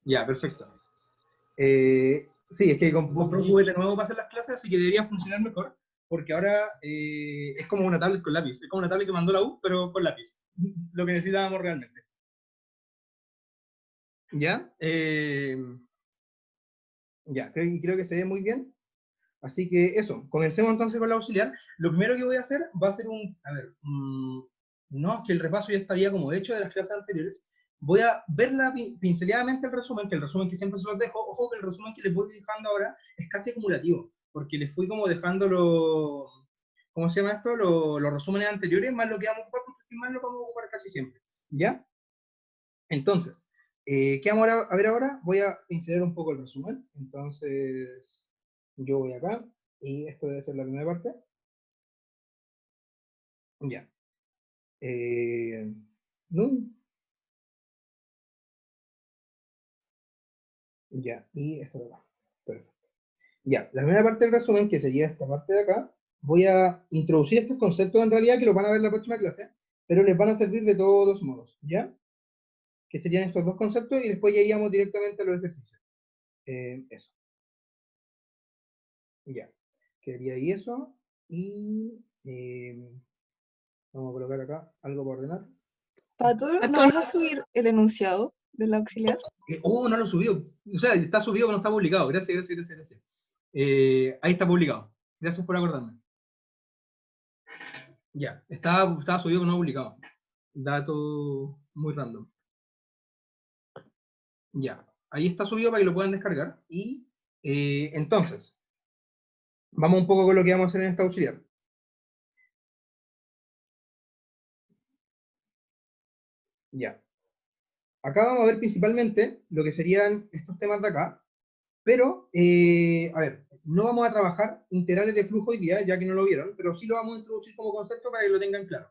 Ya, perfecto. Sí, es que compré un juguete nuevo para hacer las clases, así que debería funcionar mejor, porque ahora es como una tablet con lápiz. Es como una tablet que mandó la U, pero con lápiz. Lo que necesitábamos realmente. ¿Ya? Ya, creo que se ve muy bien. Así que eso, comencemos entonces con la auxiliar. Lo primero que voy a hacer va a ser a ver, no, es que el repaso ya estaría como hecho de las clases anteriores. Voy a ver pinceleadamente el resumen, que el resumen que siempre se los dejo. Ojo que el resumen que les voy dejando ahora es casi acumulativo, porque les fui como dejando ¿cómo se llama esto? Los resúmenes anteriores, más lo que vamos a ocupar, porque sin más lo vamos a ocupar casi siempre. ¿Ya? Entonces, ¿qué vamos a ver ahora? Voy a pincelar un poco el resumen. Entonces, yo voy acá, y esto debe ser la primera parte. Ya. No. Ya, y esto de acá. Perfecto. Ya, la primera parte del resumen, que sería esta parte de acá, voy a introducir estos conceptos en realidad que los van a ver en la próxima clase, pero les van a servir de todos modos, ¿ya? Que serían estos dos conceptos y después ya iríamos directamente a los ejercicios. Eso. Ya. Quedaría ahí eso. Y vamos a colocar acá algo para ordenar. Pato, ¿no vas a subir el enunciado del auxiliar? No lo subió. O sea, está subido, pero no está publicado. Gracias. Ahí está publicado. Gracias por acordarme. Ya, estaba subido, pero no publicado. Dato muy random. Ya, ahí está subido para que lo puedan descargar. Y entonces, vamos un poco con lo que vamos a hacer en esta auxiliar. Ya. Acá vamos a ver principalmente lo que serían estos temas de acá, pero, a ver, no vamos a trabajar integrales de flujo hoy día, ya que no lo vieron, pero sí lo vamos a introducir como concepto para que lo tengan claro,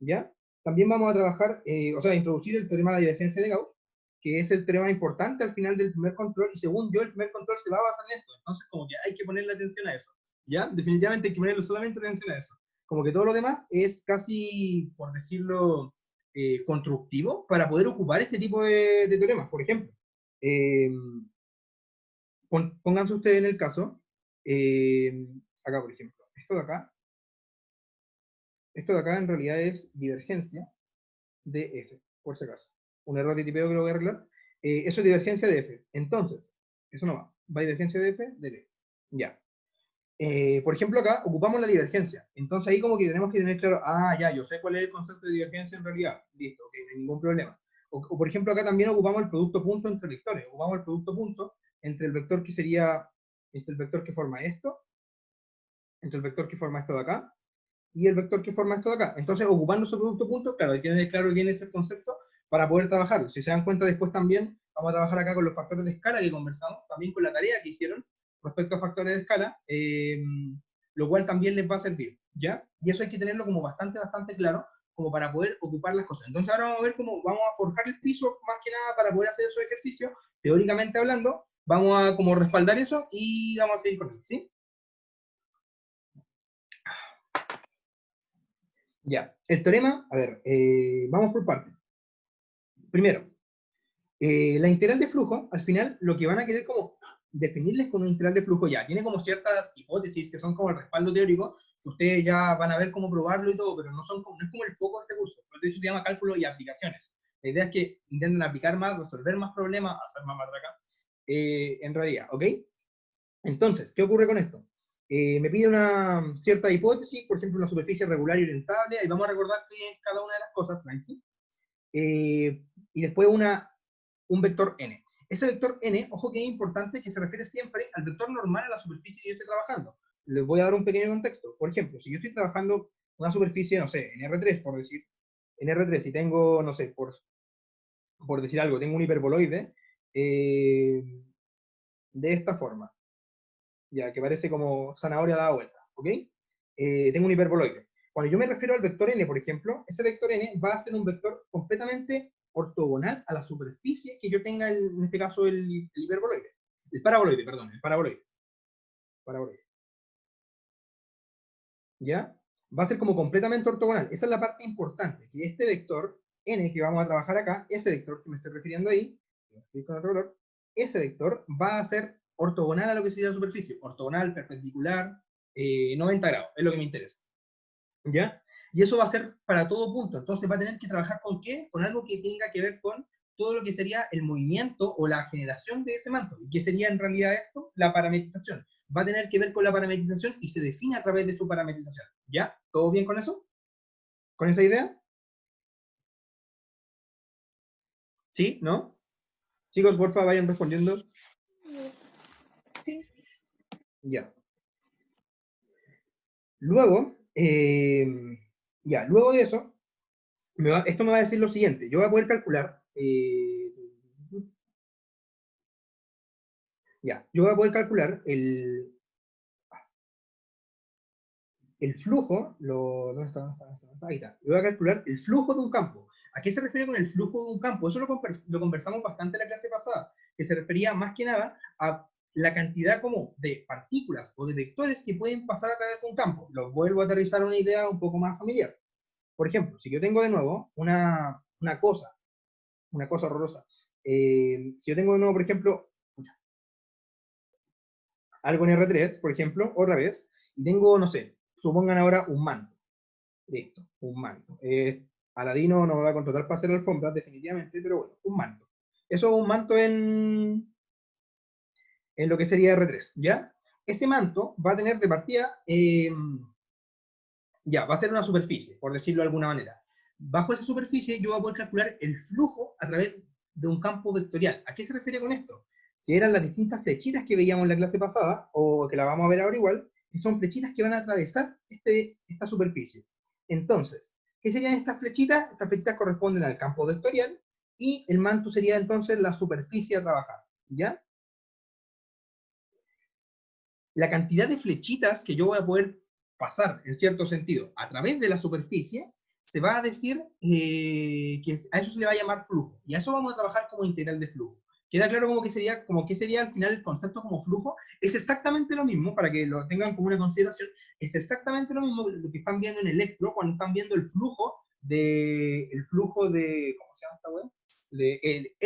¿ya? También vamos a trabajar, o sea, introducir el teorema de la divergencia de Gauss, que es el teorema importante al final del primer control, y según yo, el primer control se va a basar en esto, entonces como que hay que ponerle atención a eso, ¿ya? Definitivamente hay que ponerle solamente atención a eso. Como que todo lo demás es casi, por decirlo, constructivo para poder ocupar este tipo de teoremas. Por ejemplo, pónganse ustedes en el caso, acá por ejemplo, esto de acá en realidad es divergencia de f, por si acaso. Un error de tipeo que lo voy a arreglar. Eso es divergencia de f. Entonces, eso no va. Va divergencia de f de b. Ya. Por ejemplo, acá ocupamos la divergencia. Entonces ahí como que tenemos que tener claro, ya, yo sé cuál es el concepto de divergencia en realidad. Listo, ok, no hay ningún problema. O por ejemplo, acá también ocupamos el producto punto entre vectores. Ocupamos el producto punto entre el vector que sería, el vector que forma esto, entre el vector que forma esto de acá, y el vector que forma esto de acá. Entonces, ocupando ese producto punto, claro, hay que tener claro bien ese concepto para poder trabajarlo. Si se dan cuenta, después también vamos a trabajar acá con los factores de escala que conversamos, también con la tarea que hicieron respecto a factores de escala, lo cual también les va a servir, ¿ya? Y eso hay que tenerlo como bastante claro, como para poder ocupar las cosas. Entonces ahora vamos a ver cómo vamos a forjar el piso, más que nada, para poder hacer esos ejercicios, teóricamente hablando, vamos a como respaldar eso y vamos a seguir con eso, ¿sí? Ya, el teorema, a ver, vamos por partes. Primero, la integral de flujo, al final, lo que van a querer como definirles con una integral de flujo ya, tiene como ciertas hipótesis que son como el respaldo teórico, que ustedes ya van a ver cómo probarlo y todo, pero no es como el foco de este curso. De hecho se llama cálculo y aplicaciones. La idea es que intenten aplicar más, resolver más problemas, hacer más matraca, en realidad, ¿ok? Entonces, ¿qué ocurre con esto? Me pide una cierta hipótesis, por ejemplo, una superficie regular y orientable, y vamos a recordar qué es cada una de las cosas, tranqui. Y después un vector n. Ese vector n, ojo que es importante, que se refiere siempre al vector normal a la superficie que yo estoy trabajando. Les voy a dar un pequeño contexto. Por ejemplo, si yo estoy trabajando una superficie, no sé, en R3, por decir, en R3, y tengo, no sé, por decir algo, tengo un hiperboloide de esta forma, ya que parece como zanahoria dada vuelta, ¿ok? Tengo un hiperboloide. Cuando yo me refiero al vector n, por ejemplo, ese vector n va a ser un vector completamente ortogonal a la superficie que yo tenga, en este caso, el hiperboloide. El paraboloide, perdón, el paraboloide. Paraboloide. ¿Ya? Va a ser como completamente ortogonal. Esa es la parte importante, que este vector n que vamos a trabajar acá, ese vector que me estoy refiriendo ahí, con otro color, ese vector va a ser ortogonal a lo que sería la superficie. Ortogonal, perpendicular, 90 grados, es lo que me interesa. ¿Ya? Y eso va a ser para todo punto. Entonces va a tener que trabajar con ¿qué? Con algo que tenga que ver con todo lo que sería el movimiento o la generación de ese manto. ¿Y qué sería en realidad esto? La parametrización. Va a tener que ver con la parametrización y se define a través de su parametrización. ¿Ya? ¿Todo bien con eso? ¿Con esa idea? ¿Sí? ¿No? Chicos, porfa, vayan respondiendo. Sí. Ya. Luego, ya, luego de eso, esto me va a decir lo siguiente. Yo voy a poder calcular, ya, yo voy a poder calcular el flujo, ¿dónde está? ¿Dónde está? Ahí está. Yo voy a calcular el flujo de un campo. ¿A qué se refiere con el flujo de un campo? Eso lo conversamos bastante en la clase pasada, que se refería más que nada a la cantidad como de partículas o de vectores que pueden pasar a través de un campo. Los vuelvo a aterrizar a una idea un poco más familiar. Por ejemplo, si yo tengo de nuevo una cosa horrorosa, si yo tengo de nuevo, por ejemplo, algo en R3, por ejemplo, otra vez, y tengo, no sé, supongan ahora un manto. Listo, un manto. Aladino no me va a contratar para hacer alfombras, definitivamente, pero bueno, un manto. Eso es un manto en lo que sería R3, ¿ya? Ese manto va a tener de partida, ya, va a ser una superficie, por decirlo de alguna manera. Bajo esa superficie yo voy a poder calcular el flujo a través de un campo vectorial. ¿A qué se refiere con esto? Que eran las distintas flechitas que veíamos en la clase pasada, o que la vamos a ver ahora igual, que son flechitas que van a atravesar esta superficie. Entonces, ¿qué serían estas flechitas? Estas flechitas corresponden al campo vectorial, y el manto sería entonces la superficie a trabajar, ¿ya? La cantidad de flechitas que yo voy a poder pasar, en cierto sentido, a través de la superficie, se va a decir que a eso se le va a llamar flujo. Y a eso vamos a trabajar como integral de flujo. ¿Queda claro cómo que sería al final el concepto como flujo? Es exactamente lo mismo, para que lo tengan como una consideración, es exactamente lo mismo que lo que están viendo en Electro, cuando están viendo el flujo de, ¿cómo se llama esta web? Del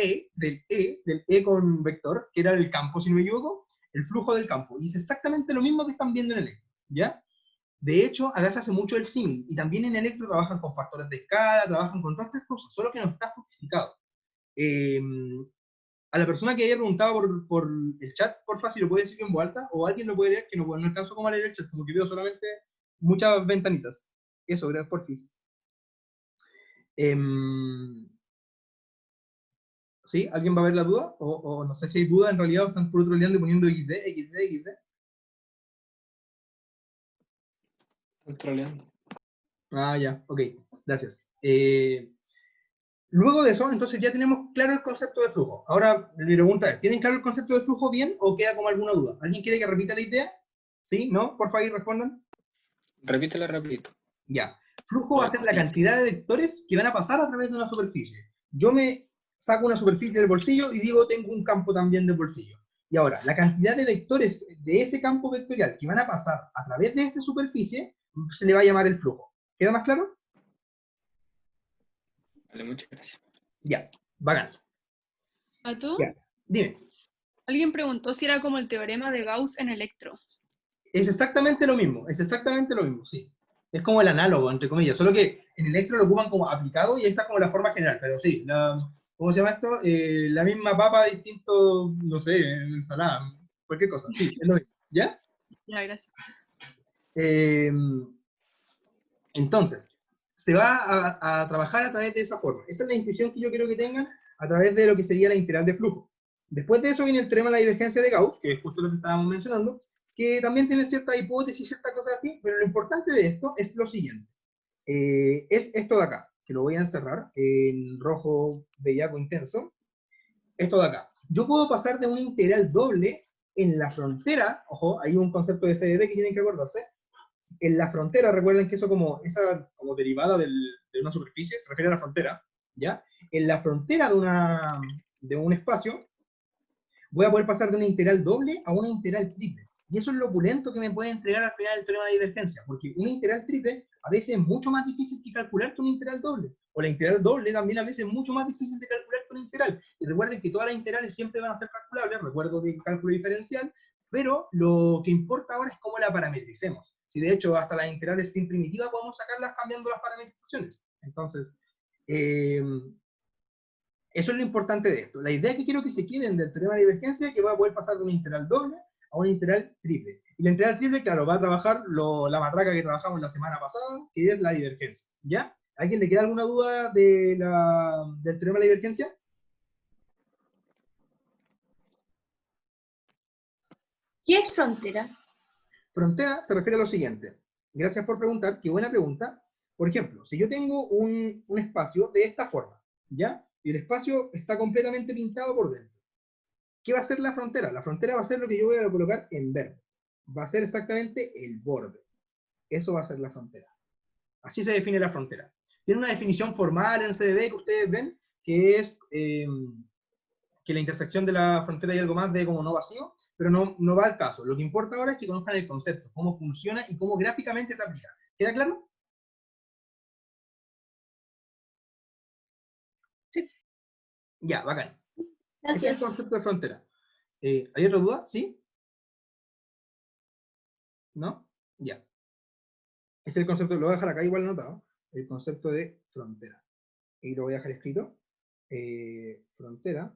E con vector, que era el campo, si no me equivoco, el flujo del campo. Y es exactamente lo mismo que están viendo en Electro, ¿ya? De hecho, acá se hace mucho el símil, y también en Electro trabajan con factores de escala, trabajan con todas estas cosas, solo que no está justificado. A la persona que haya preguntado por el chat, porfa, si lo puede decir en voz alta, o alguien lo puede leer, que no alcanzo como a leer el chat, como que veo solamente muchas ventanitas. Eso, gracias, porfis. ¿Sí? ¿Alguien va a ver la duda? O no sé si hay duda, en realidad, o están por otro lado poniendo XD, XD, XD. Estoy troleando. Ah, ya, ok, gracias. Luego de eso, entonces ya tenemos claro el concepto de flujo. Ahora, mi pregunta es, ¿tienen claro el concepto de flujo bien o queda como alguna duda? ¿Alguien quiere que repita la idea? ¿Sí? ¿No? Por favor, respondan. Repítela rapidito. Ya. Flujo va a ser la cantidad de vectores que van a pasar a través de una superficie. Yo me saco una superficie del bolsillo y digo, tengo un campo también del bolsillo. Y ahora, la cantidad de vectores de ese campo vectorial que van a pasar a través de esta superficie se le va a llamar el flujo. ¿Queda más claro? Vale, muchas gracias. Ya, bacán. ¿Pato? Ya, dime. Alguien preguntó si era como el teorema de Gauss en Electro. Es exactamente lo mismo, sí. Es como el análogo, entre comillas, solo que en Electro lo ocupan como aplicado y ahí está como la forma general, pero sí, ¿cómo se llama esto? La misma papa, distinto, no sé, ensalada, cualquier cosa, sí, es lo mismo, ¿ya? Ya, gracias. Entonces, se va a trabajar a través de esa forma. Esa es la intuición que yo quiero que tengan a través de lo que sería la integral de flujo. Después de eso viene el teorema de la divergencia de Gauss, que es justo lo que estábamos mencionando, que también tiene cierta hipótesis, ciertas cosas así, pero lo importante de esto es lo siguiente. Es esto de acá, que lo voy a encerrar en rojo bellaco intenso. Esto de acá. Yo puedo pasar de una integral doble en la frontera, ojo, hay un concepto de CDB que tienen que acordarse. En la frontera, recuerden que eso esa como derivada de una superficie, se refiere a la frontera, ¿ya? En la frontera de un espacio, voy a poder pasar de una integral doble a una integral triple. Y eso es lo opulento que me puede entregar al final el teorema de divergencia, porque una integral triple a veces es mucho más difícil que calcular que una integral doble, o la integral doble también a veces es mucho más difícil de calcular que una integral. Y recuerden que todas las integrales siempre van a ser calculables, recuerdo de cálculo diferencial, pero lo que importa ahora es cómo la parametricemos. Si de hecho hasta las integrales sin primitiva podemos sacarlas cambiando las parametrizaciones. Entonces, eso es lo importante de esto. La idea que quiero que se queden del teorema de divergencia es que va a poder pasar de una integral doble a una integral triple. Y la integral triple, claro, va a trabajar la matraca que trabajamos la semana pasada, que es la divergencia. ¿Ya? ¿A alguien le queda alguna duda del teorema de la divergencia? ¿Qué es frontera? Frontera se refiere a lo siguiente. Gracias por preguntar, qué buena pregunta. Por ejemplo, si yo tengo un espacio de esta forma, ¿ya? Y el espacio está completamente pintado por dentro. ¿Qué va a ser la frontera? La frontera va a ser lo que yo voy a colocar en verde. Va a ser exactamente el borde. Eso va a ser la frontera. Así se define la frontera. Tiene una definición formal en CDD que ustedes ven, que es que la intersección de la frontera y algo más de como no vacío, pero no va al caso. Lo que importa ahora es que conozcan el concepto, cómo funciona y cómo gráficamente se aplica. ¿Queda claro? Sí. Ya, bacán. Ese es el Gracias. concepto de frontera. ¿Hay otra duda? ¿Sí? ¿No? Ya. Ese es el concepto, lo voy a dejar acá igual anotado, el concepto de frontera. Y lo voy a dejar escrito. Frontera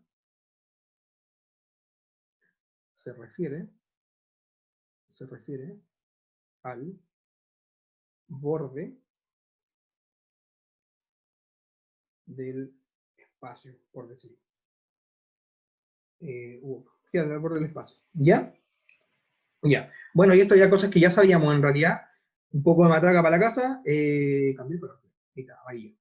se refiere al borde del espacio, por decirlo. Fíjate, al borde del espacio. ¿Ya? Ya. Bueno, y esto ya cosas que ya sabíamos en realidad. Un poco de matraca para la casa. Cambié el color. Ahí está, amarillo.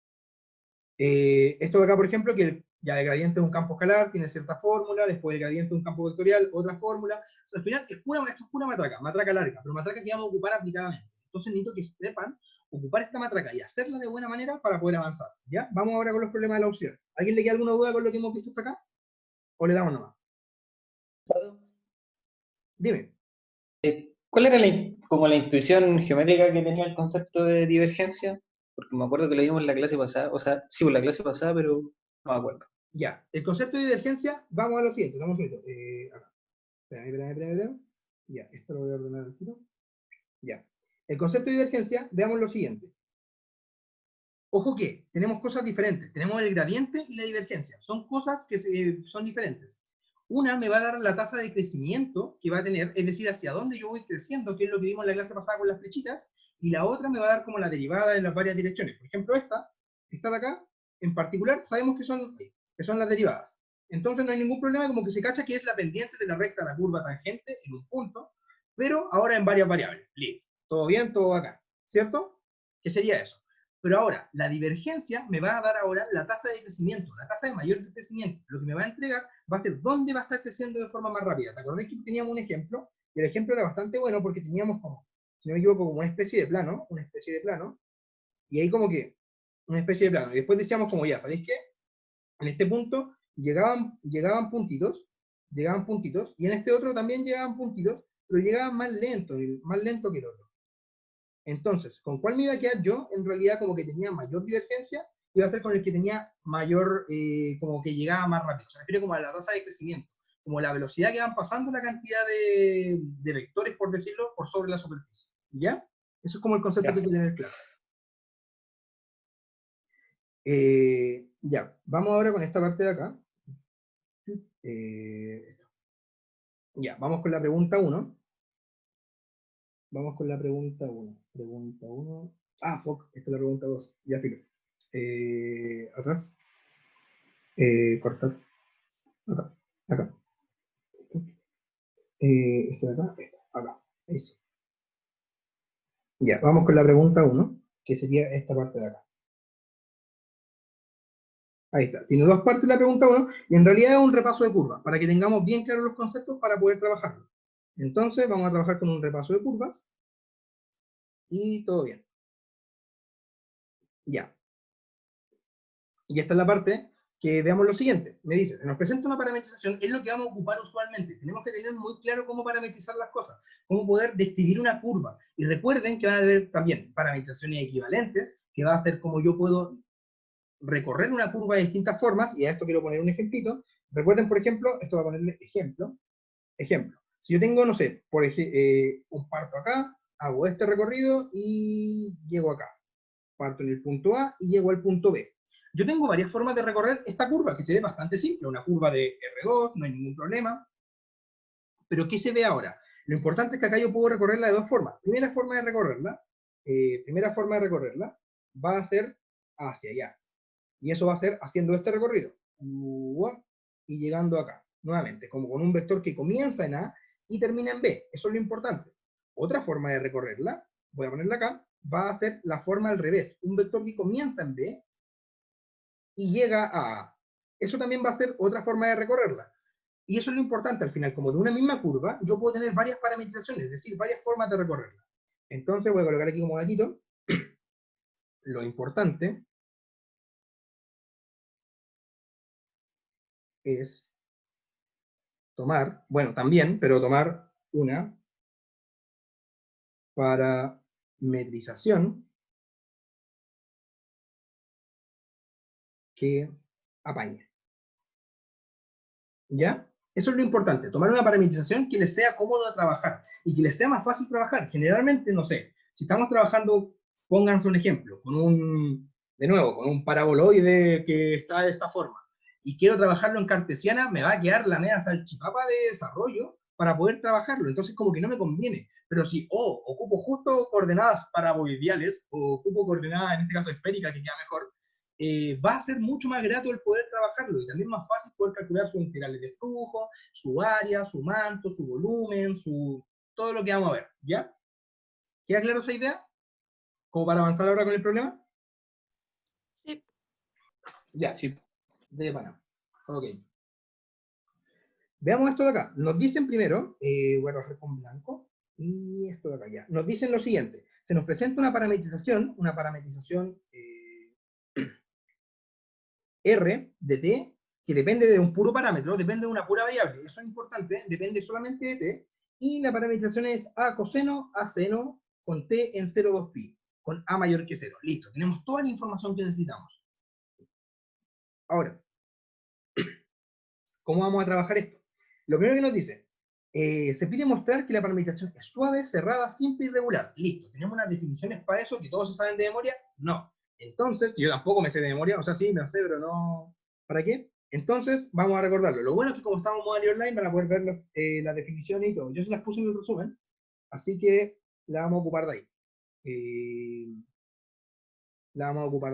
Esto de acá, por ejemplo, que ya el gradiente de un campo escalar tiene cierta fórmula, después el gradiente de un campo vectorial, otra fórmula. O sea, al final esto es pura matraca larga, pero matraca que vamos a ocupar aplicadamente. Entonces necesito que sepan ocupar esta matraca y hacerla de buena manera para poder avanzar. ¿Ya? Vamos ahora con los problemas de la opción. ¿Alguien le queda alguna duda con lo que hemos visto hasta acá? ¿O le damos nomás? Dime. ¿Cuál era como la intuición geométrica que tenía el concepto de divergencia? Porque me acuerdo que lo vimos en la clase pasada, o sea, sí, en la clase pasada, pero no me acuerdo. Ya, el concepto de divergencia, vamos a lo siguiente, damos un momento. Acá. Espérame. Ya, esto lo voy a ordenar al tiro. Ya. El concepto de divergencia, veamos lo siguiente. Ojo que tenemos cosas diferentes. Tenemos el gradiente y la divergencia. Son cosas que son diferentes. Una me va a dar la tasa de crecimiento que va a tener, es decir, hacia dónde yo voy creciendo, que es lo que vimos en la clase pasada con las flechitas, y la otra me va a dar como la derivada en las varias direcciones. Por ejemplo, esta de acá, en particular, sabemos que son las derivadas. Entonces no hay ningún problema, como que se cacha que es la pendiente de la recta, la curva tangente en un punto, pero ahora en varias variables. Listo. Todo bien, todo acá. ¿Cierto? ¿Qué sería eso? Pero ahora, la divergencia me va a dar ahora la tasa de crecimiento, la tasa de mayor crecimiento. Lo que me va a entregar va a ser dónde va a estar creciendo de forma más rápida. ¿Te acordás que teníamos un ejemplo? Y el ejemplo era bastante bueno porque teníamos como, si no me equivoco, como una especie de plano, y ahí como que, una especie de plano. Y después decíamos como, ya, ¿sabéis qué? En este punto llegaban puntitos, y en este otro también llegaban puntitos, pero llegaban más lento que el otro. Entonces, ¿con cuál me iba a quedar yo? En realidad como que tenía mayor divergencia, iba a ser con el que tenía mayor, como que llegaba más rápido. Se refiere como a la tasa de crecimiento, como la velocidad que van pasando la cantidad de vectores, por decirlo, por sobre la superficie. ¿Ya? Eso es como el concepto que hay que tener claro. Ya, vamos ahora con esta parte de acá. Ya, vamos con la pregunta 1. Vamos con la pregunta 1. Pregunta 1. Ah, fuck, esta es la pregunta 2. Ya, filo. Atrás. Cortar. Acá. Esto de acá, acá. Ahí sí. Ya, vamos con la pregunta 1, que sería esta parte de acá. Ahí está. Tiene dos partes la pregunta 1, y en realidad es un repaso de curvas, para que tengamos bien claros los conceptos para poder trabajarlo. Entonces, vamos a trabajar con un repaso de curvas, y todo bien. Ya. Y esta es la parte que veamos lo siguiente. Me dice, se nos presenta una parametrización, es lo que vamos a ocupar usualmente. Tenemos que tener muy claro cómo parametrizar las cosas, cómo poder describir una curva. Y recuerden que van a haber también parametrizaciones equivalentes, que va a ser como yo puedo recorrer una curva de distintas formas, y a esto quiero poner un ejemplito. Recuerden, por ejemplo, esto va a ponerle ejemplo. Ejemplo, si yo tengo, no sé, un parto acá, hago este recorrido y llego acá. Parto en el punto A y llego al punto B. Yo tengo varias formas de recorrer esta curva, que se ve bastante simple, una curva de R2, no hay ningún problema. Pero ¿qué se ve ahora? Lo importante es que acá yo puedo recorrerla de dos formas. Primera forma de recorrerla va a ser hacia allá. Y eso va a ser haciendo este recorrido. Y llegando acá. Nuevamente, como con un vector que comienza en A y termina en B. Eso es lo importante. Otra forma de recorrerla, voy a ponerla acá, va a ser la forma al revés. Un vector que comienza en B y llega a A. Eso también va a ser otra forma de recorrerla. Y eso es lo importante al final, como de una misma curva, yo puedo tener varias parametrizaciones, es decir, varias formas de recorrerla. Entonces voy a colocar aquí como gatito, lo importante es tomar, bueno, también, pero tomar una parametrización que apañe. ¿Ya? Eso es lo importante, tomar una parametrización que les sea cómodo de trabajar y que les sea más fácil trabajar. Generalmente, no sé, si estamos trabajando, pónganse un ejemplo, de nuevo, con un paraboloide que está de esta forma, y quiero trabajarlo en cartesiana, me va a quedar la media salchipapa de desarrollo para poder trabajarlo, entonces como que no me conviene. Pero si, ocupo justo coordenadas paraboloidales, o ocupo coordenadas, en este caso esféricas, que queda mejor, va a ser mucho más grato el poder trabajarlo y también más fácil poder calcular sus integrales de flujo, su área, su manto, su volumen, todo lo que vamos a ver, ¿ya? ¿Queda claro esa idea? ¿Como para avanzar ahora con el problema? Sí. Ya, Sí. de pana. Ok. Veamos esto de acá. Nos dicen primero, voy a trabajar con blanco, y esto de acá ya. Nos dicen lo siguiente. Se nos presenta una parametrización R de t, que depende de un puro parámetro, depende de una pura variable, eso es importante, depende solamente de t, y la parametrización es a coseno, a seno, con t en 0,2pi, con a mayor que 0. Listo, tenemos toda la información que necesitamos. Ahora, ¿cómo vamos a trabajar esto? Lo primero que nos dice, se pide mostrar que la parametrización es suave, cerrada, simple y regular. Listo, ¿tenemos unas definiciones para eso que todos se saben de memoria? No. Entonces, yo tampoco me sé de memoria, o sea, sí, me sé, pero no... ¿Para qué? Entonces, vamos a recordarlo. Lo bueno es que como estamos en modalidad online, van a poder ver las definiciones y todo. Yo se las puse en el resumen, así que la vamos a ocupar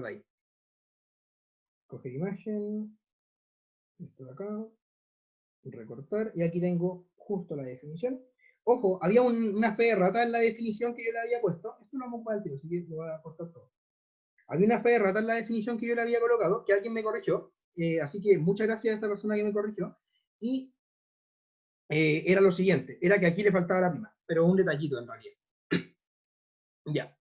de ahí. Coger imagen, esto de acá, recortar, y aquí tengo justo la definición. Ojo, había una fe de rata en la definición que yo le había puesto. Esto lo vamos a ocupar al tiro, así que lo voy a cortar todo. Había una fe de rata en la definición que yo le había colocado, que alguien me corrigió, así que muchas gracias a esta persona que me corrigió, y era lo siguiente, era que aquí le faltaba la prima, pero un detallito en realidad. Ya.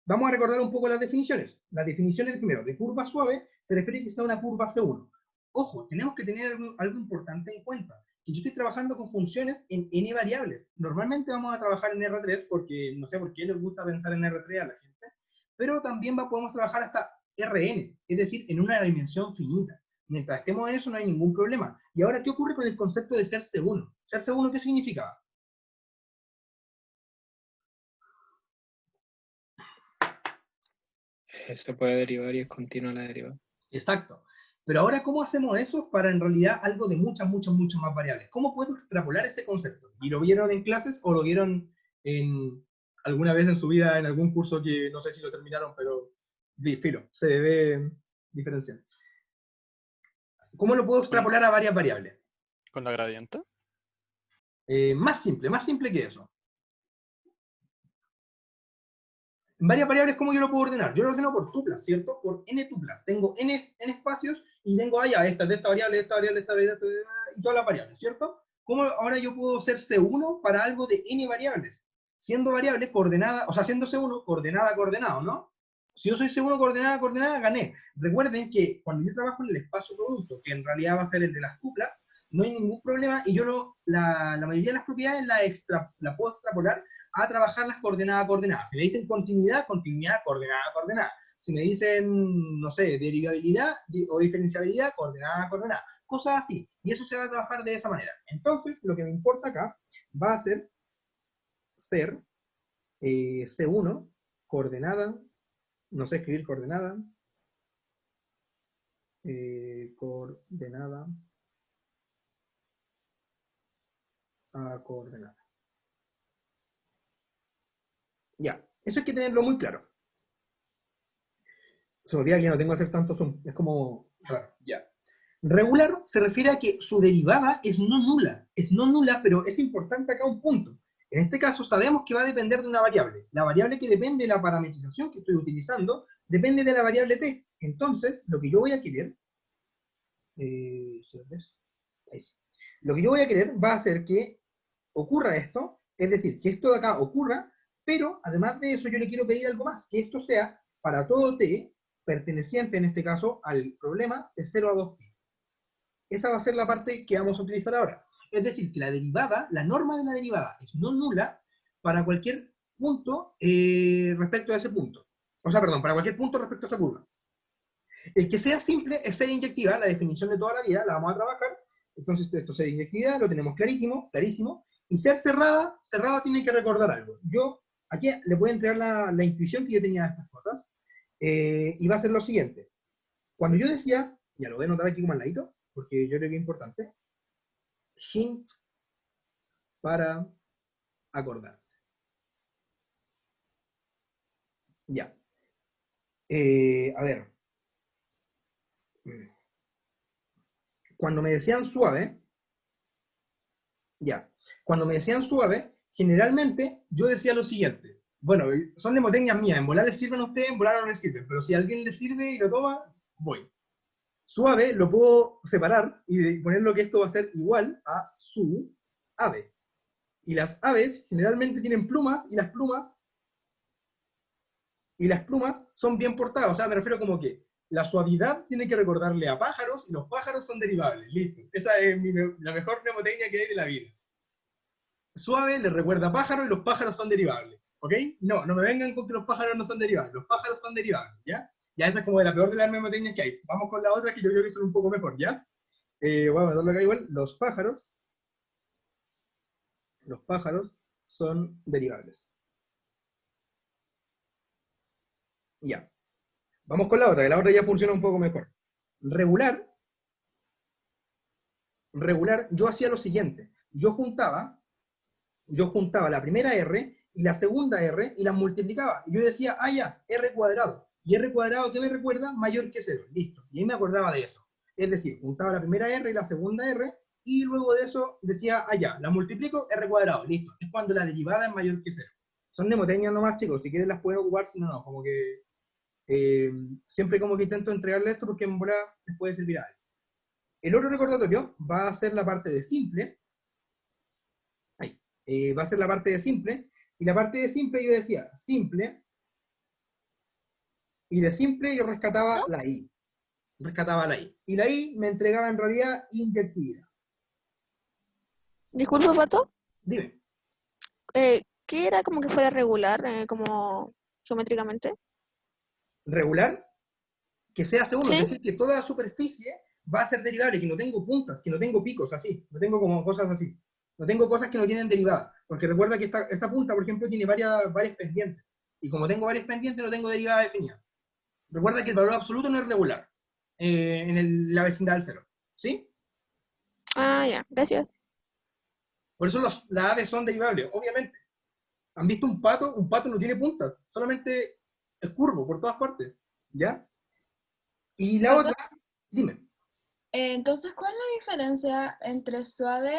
Vamos a recordar un poco las definiciones. Las definiciones, primero, de curva suave, se refiere a que sea una curva C1. Ojo, tenemos que tener algo importante en cuenta, que yo estoy trabajando con funciones en n variables. Normalmente vamos a trabajar en R3, porque no sé por qué les gusta pensar en R3 a la gente, pero también podemos trabajar hasta Rn, es decir, en una dimensión finita. Mientras estemos en eso no hay ningún problema. Y ahora, ¿qué ocurre con el concepto de ser C1? ¿Ser C1 qué significaba? Se puede derivar y es continua la derivada. Exacto. Pero ahora, ¿cómo hacemos eso para en realidad algo de muchas más variables? ¿Cómo puedo extrapolar ese concepto? ¿Y lo vieron en clases o lo vieron alguna vez en su vida en algún curso que no sé si lo terminaron, pero filo, se debe diferenciar? ¿Cómo lo puedo extrapolar a varias variables? ¿Con la gradiente? Más simple que eso. Varias variables, ¿cómo yo lo puedo ordenar? Yo lo ordeno por tuplas, ¿cierto? Por n tuplas. Tengo n espacios y tengo allá esta variable, y todas las variables, ¿cierto? ¿Cómo ahora yo puedo ser C1 para algo de n variables? Siendo variable coordenada, o sea, siendo C1 coordenada, ¿no? Si yo soy C1 coordenada, coordenada, gané. Recuerden que cuando yo trabajo en el espacio producto, que en realidad va a ser el de las cuplas, no hay ningún problema y yo no, la mayoría de las propiedades la puedo extrapolar a trabajar las coordenadas coordenadas. Si me dicen continuidad, continuidad, coordenada, coordenada. Si me dicen, no sé, derivabilidad o diferenciabilidad, coordenada, coordenada. Cosas así. Y eso se va a trabajar de esa manera. Entonces, lo que me importa acá va a ser C1, coordenada, no sé escribir coordenada, coordenada a coordenada. Ya, eso hay que tenerlo muy claro. Se me olvida que ya no tengo que hacer tanto zoom, es como raro, ya. Regular se refiere a que su derivada es no nula, pero es importante acá un punto. En este caso sabemos que va a depender de una variable. La variable que depende de la parametrización que estoy utilizando depende de la variable t. Entonces, lo que yo voy a querer, lo que yo voy a querer va a hacer que ocurra esto, es decir, que esto de acá ocurra, pero además de eso yo le quiero pedir algo más, que esto sea para todo t, perteneciente en este caso al problema de 0 a 2pi. Esa va a ser la parte que vamos a utilizar ahora. Es decir, que la derivada, la norma de la derivada es no nula para cualquier punto respecto a ese punto. O sea, perdón, para cualquier punto respecto a esa curva. El que sea simple es ser inyectiva, la definición de toda la vida, la vamos a trabajar. Entonces, esto ser inyectividad, lo tenemos clarísimo, clarísimo. Y ser cerrada, cerrada tiene que recordar algo. Yo, aquí le voy a entregar la intuición que yo tenía de estas cosas, y va a ser lo siguiente. Cuando yo decía, ya lo voy a anotar aquí como al ladito, porque yo creo que es importante, hint para acordarse. Ya. A ver. Cuando me decían suave, ya. Cuando me decían suave, generalmente yo decía lo siguiente. Bueno, son mnemotecnias mías, en volar les sirven a ustedes, en volar no les sirven, pero si a alguien le sirve y lo toma, voy. Suave lo puedo separar y ponerlo que esto va a ser igual a su ave. Y las aves generalmente tienen plumas y las plumas son bien portadas. O sea, me refiero como que la suavidad tiene que recordarle a pájaros y los pájaros son derivables. Listo. Esa es la mejor mnemotecnia que hay de la vida. Suave le recuerda a pájaro y los pájaros son derivables. ¿Ok? No me vengan con que los pájaros no son derivables. Los pájaros son derivables, ¿ya? Ya esa es como de la peor de las mnemotecnias que hay. Vamos con la otra que yo creo que son un poco mejor, ¿ya? Voy a meterlo acá igual. Los pájaros son derivables. Ya. Vamos con la otra, que la otra ya funciona un poco mejor. Regular, yo hacía lo siguiente. Yo juntaba la primera R y la segunda R y las multiplicaba. Y yo decía, ya, R cuadrado. Y R cuadrado, ¿qué me recuerda? Mayor que 0. Listo. Y ahí me acordaba de eso. Es decir, juntaba la primera R y la segunda R, y luego de eso decía, ya, la multiplico, R cuadrado. Listo. Es cuando la derivada es mayor que 0. Son mnemotecnias nomás, chicos. Si quieren las pueden ocupar, si no, no. Como que siempre como que intento entregarle esto porque en bola les puede servir a alguien. El otro recordatorio va a ser la parte de simple. Va a ser la parte de simple. Y la parte de simple yo decía simple. Y de simple yo rescataba la I. Y la I me entregaba en realidad inyectividad. Disculpa, Pato. Dime. ¿Qué era como que fuera regular, como geométricamente? Regular, que sea C1, ¿Sí? es decir, que toda la superficie va a ser derivable, que no tengo puntas, que no tengo picos así, no tengo como cosas así. No tengo cosas que no tienen derivada, porque recuerda que esta punta, por ejemplo, tiene varias pendientes, y como tengo varias pendientes, no tengo derivada definida. Recuerda que el valor absoluto no es regular en la vecindad del 0, ¿sí? Ya, gracias. Por eso las aves son derivables, obviamente. ¿Han visto un pato? Un pato no tiene puntas, solamente es curvo por todas partes, ¿ya? Y la otra, dime. Entonces, ¿cuál es la diferencia entre suave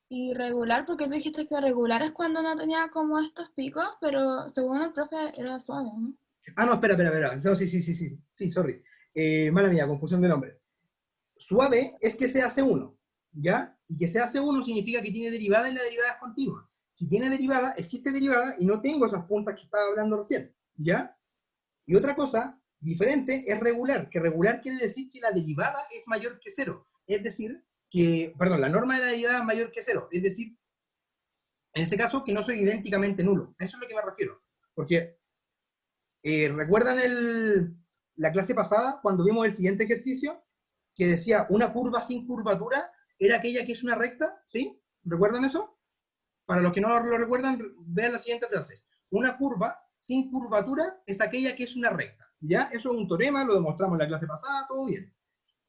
y regular? Porque tú dijiste que regular es cuando no tenía como estos picos, pero según el profe era suave, ¿no? No, espera. No, sí, sorry. Mala mía, confusión de nombres. Suave es que sea C1, ¿ya? Y que sea C1 significa que tiene derivada y la derivada es continua. Si tiene derivada, existe derivada y no tengo esas puntas que estaba hablando recién, ¿ya? Y otra cosa diferente es regular, que regular quiere decir que la derivada es mayor que cero. Es decir, que, perdón, la norma de la derivada es mayor que cero. Es decir, en ese caso, que no soy idénticamente nulo. Eso es lo que me refiero. Porque, ¿recuerdan la clase pasada, cuando vimos el siguiente ejercicio? Que decía, una curva sin curvatura era aquella que es una recta, ¿sí? ¿Recuerdan eso? Para los que no lo recuerdan, vean la siguiente frase. Una curva sin curvatura es aquella que es una recta. ¿Ya? Eso es un teorema, lo demostramos en la clase pasada, todo bien.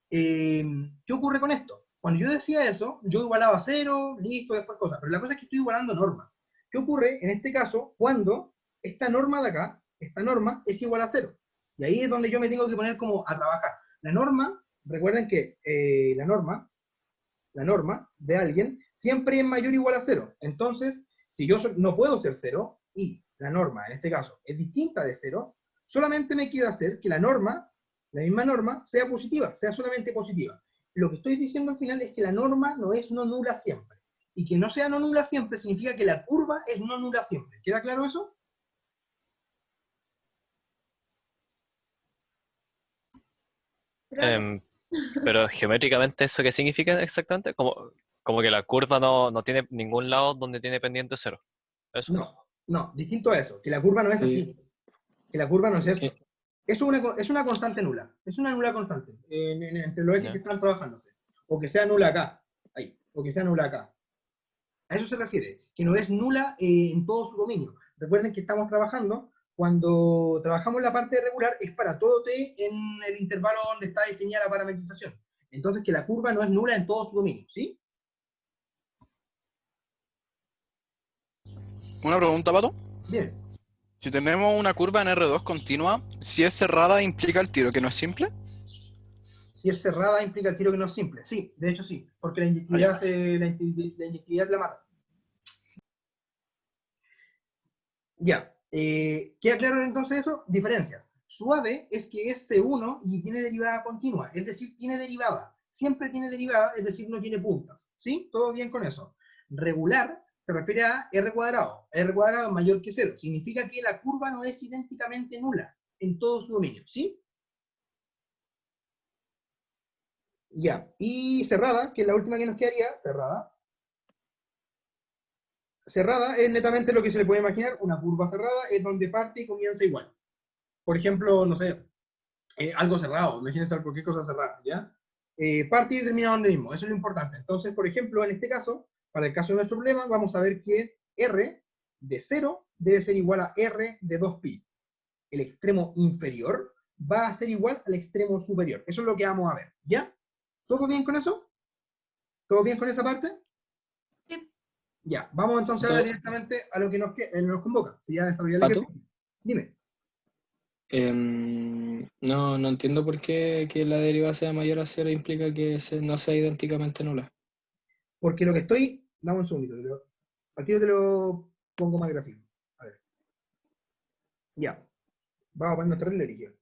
¿Qué ocurre con esto? Cuando yo decía eso, yo igualaba cero, listo, después cosas. Pero la cosa es que estoy igualando normas. ¿Qué ocurre en este caso cuando esta norma de acá, esta norma, es igual a cero? Y ahí es donde yo me tengo que poner como a trabajar. La norma, recuerden que la norma de alguien siempre es mayor o igual a cero. Entonces, si yo no puedo ser cero, y la norma, en este caso, es distinta de cero, solamente me queda hacer que la misma norma, sea positiva, sea solamente positiva. Lo que estoy diciendo al final es que la norma no es no nula siempre. Y que no sea no nula siempre significa que la curva es no nula siempre. ¿Queda claro eso? Pero geométricamente, ¿eso qué significa exactamente? Como que la curva no tiene ningún lado donde tiene pendiente cero. ¿Eso? No, distinto a eso, que la curva no es Sí. así. Que la curva no es esto. ¿Qué? Es una constante nula. Es una nula constante entre los ejes Ya. que están trabajándose. O que sea nula acá. Ahí. O que sea nula acá. A eso se refiere. Que no es nula en todo su dominio. Recuerden que estamos trabajando, cuando trabajamos la parte regular, es para todo t en el intervalo donde está definida la parametrización. Entonces, que la curva no es nula en todo su dominio. ¿Sí? Una pregunta, Pato. Bien. Si tenemos una curva en R2 continua, si es cerrada implica el tiro, que no es simple. Si es cerrada, implica el tiro que no es simple. Sí, de hecho sí. Porque la inyectividad, la inyectividad la mata. Ya. ¿Queda claro entonces eso? Diferencias. Suave es que es C1 y tiene derivada continua. Es decir, tiene derivada. Siempre tiene derivada, es decir, no tiene puntas. ¿Sí? Todo bien con eso. Regular se refiere a R cuadrado. R cuadrado es mayor que 0. Significa que la curva no es idénticamente nula en todo su dominio. ¿Sí? Ya. Y cerrada, que es la última que nos quedaría, cerrada. Cerrada es netamente lo que se le puede imaginar. Una curva cerrada es donde parte y comienza igual. Por ejemplo, no sé, algo cerrado. Imagínense cualquier cosa cerrada, ¿ya? Parte y termina donde mismo. Eso es lo importante. Entonces, por ejemplo, en este caso, para el caso de nuestro problema, vamos a ver que R de 0 debe ser igual a R de 2pi. El extremo inferior va a ser igual al extremo superior. Eso es lo que vamos a ver, ¿ya? ¿Todo bien con eso? ¿Todo bien con esa parte? Sí. Ya, vamos entonces ahora Entonces, directamente a lo que nos convoca. Si ya desarrollé el ¿Pato? ejercicio. Dime. No entiendo por qué que la derivada sea mayor a cero implica que no sea idénticamente nula. Porque lo que estoy... Dame un segundito. Aquí te lo pongo más gráfico. A ver. Ya. Vamos a poner nuestra regla origen.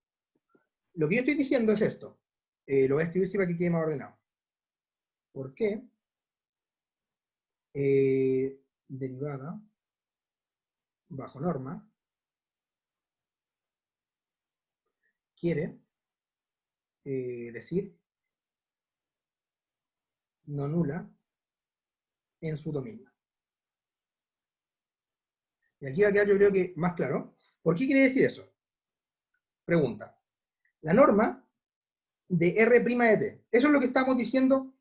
Lo que yo estoy diciendo es esto. Lo voy a escribir para que quede más ordenado. ¿Por qué? Derivada bajo norma quiere decir no nula en su dominio. Y aquí va a quedar, yo creo que más claro. ¿Por qué quiere decir eso? Pregunta. La norma de R' de t. Eso es lo que estamos diciendo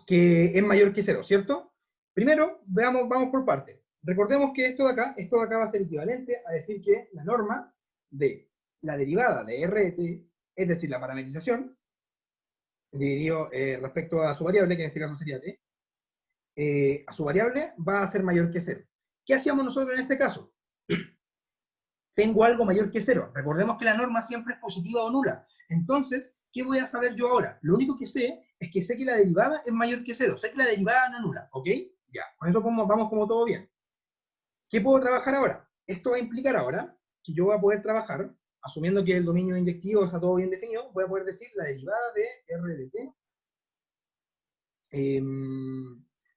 que es mayor que 0, ¿cierto? Primero, vamos por partes. Recordemos que esto de acá va a ser equivalente a decir que la norma de la derivada de R de t, es decir, la parametrización, dividido respecto a su variable, que en este caso sería t, a su variable va a ser mayor que 0. ¿Qué hacíamos nosotros en este caso? Tengo algo mayor que 0. Recordemos que la norma siempre es positiva o nula. Entonces, ¿qué voy a saber yo ahora? Lo único que sé es que sé que la derivada es mayor que 0. Sé que la derivada no es nula, ¿ok? Ya, con eso vamos como todo bien. ¿Qué puedo trabajar ahora? Esto va a implicar ahora que yo voy a poder trabajar, asumiendo que el dominio inyectivo está todo bien definido, voy a poder decir la derivada de R de t.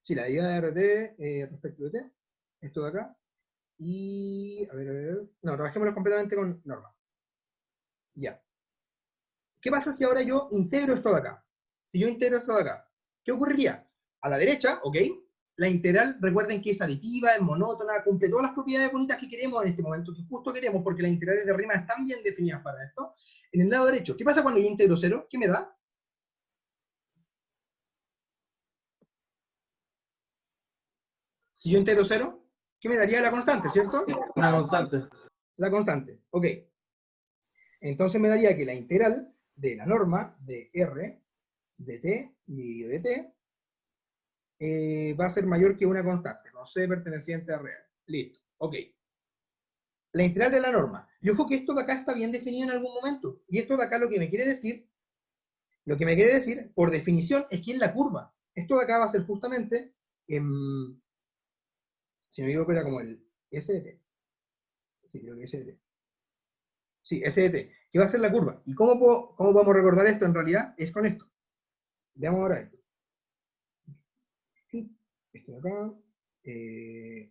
Sí, la derivada de R de t respecto de t. Esto de acá. Y, a ver, no, trabajémoslo completamente con norma. Ya. ¿Qué pasa si ahora yo integro esto de acá? Si yo integro esto de acá, ¿qué ocurriría? A la derecha, ¿ok? La integral, recuerden que es aditiva, es monótona, cumple todas las propiedades bonitas que queremos en este momento, que justo queremos, porque las integrales de Riemann están bien definidas para esto. En el lado derecho, ¿qué pasa cuando yo integro 0? ¿Qué me da? Si yo integro 0, ¿qué me daría la constante, cierto? Una constante. La constante, ok. Entonces me daría que la integral de la norma de R de t dividido de t va a ser mayor que una constante, no C perteneciente a real. Listo, ok. La integral de la norma. Y ojo que esto de acá está bien definido en algún momento. Y esto de acá lo que me quiere decir, por definición, es que es la curva. Esto de acá va a ser justamente, si no me equivoco, era como el S de t. Sí, creo que S de t. Sí, S de t, que va a ser la curva. ¿Y cómo podemos recordar esto en realidad? Es con esto. Veamos ahora esto. Esto de acá,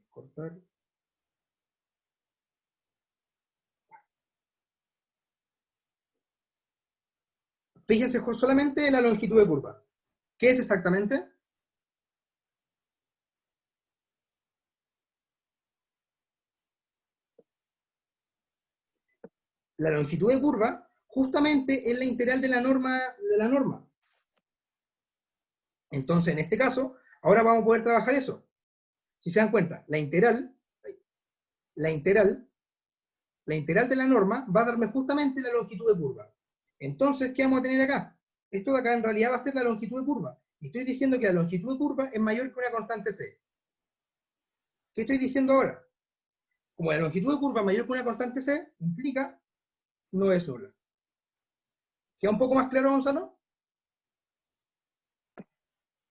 cortar. Fíjense solamente en la longitud de curva. ¿Qué es exactamente? La longitud de curva justamente es la integral de la norma. Entonces, en este caso, ahora vamos a poder trabajar eso. Si se dan cuenta, la integral de la norma va a darme justamente la longitud de curva. Entonces, ¿qué vamos a tener acá? Esto de acá en realidad va a ser la longitud de curva. Y estoy diciendo que la longitud de curva es mayor que una constante C. ¿Qué estoy diciendo ahora? Como la longitud de curva es mayor que una constante C, implica no es nula. ¿Queda un poco más claro, Gonzalo?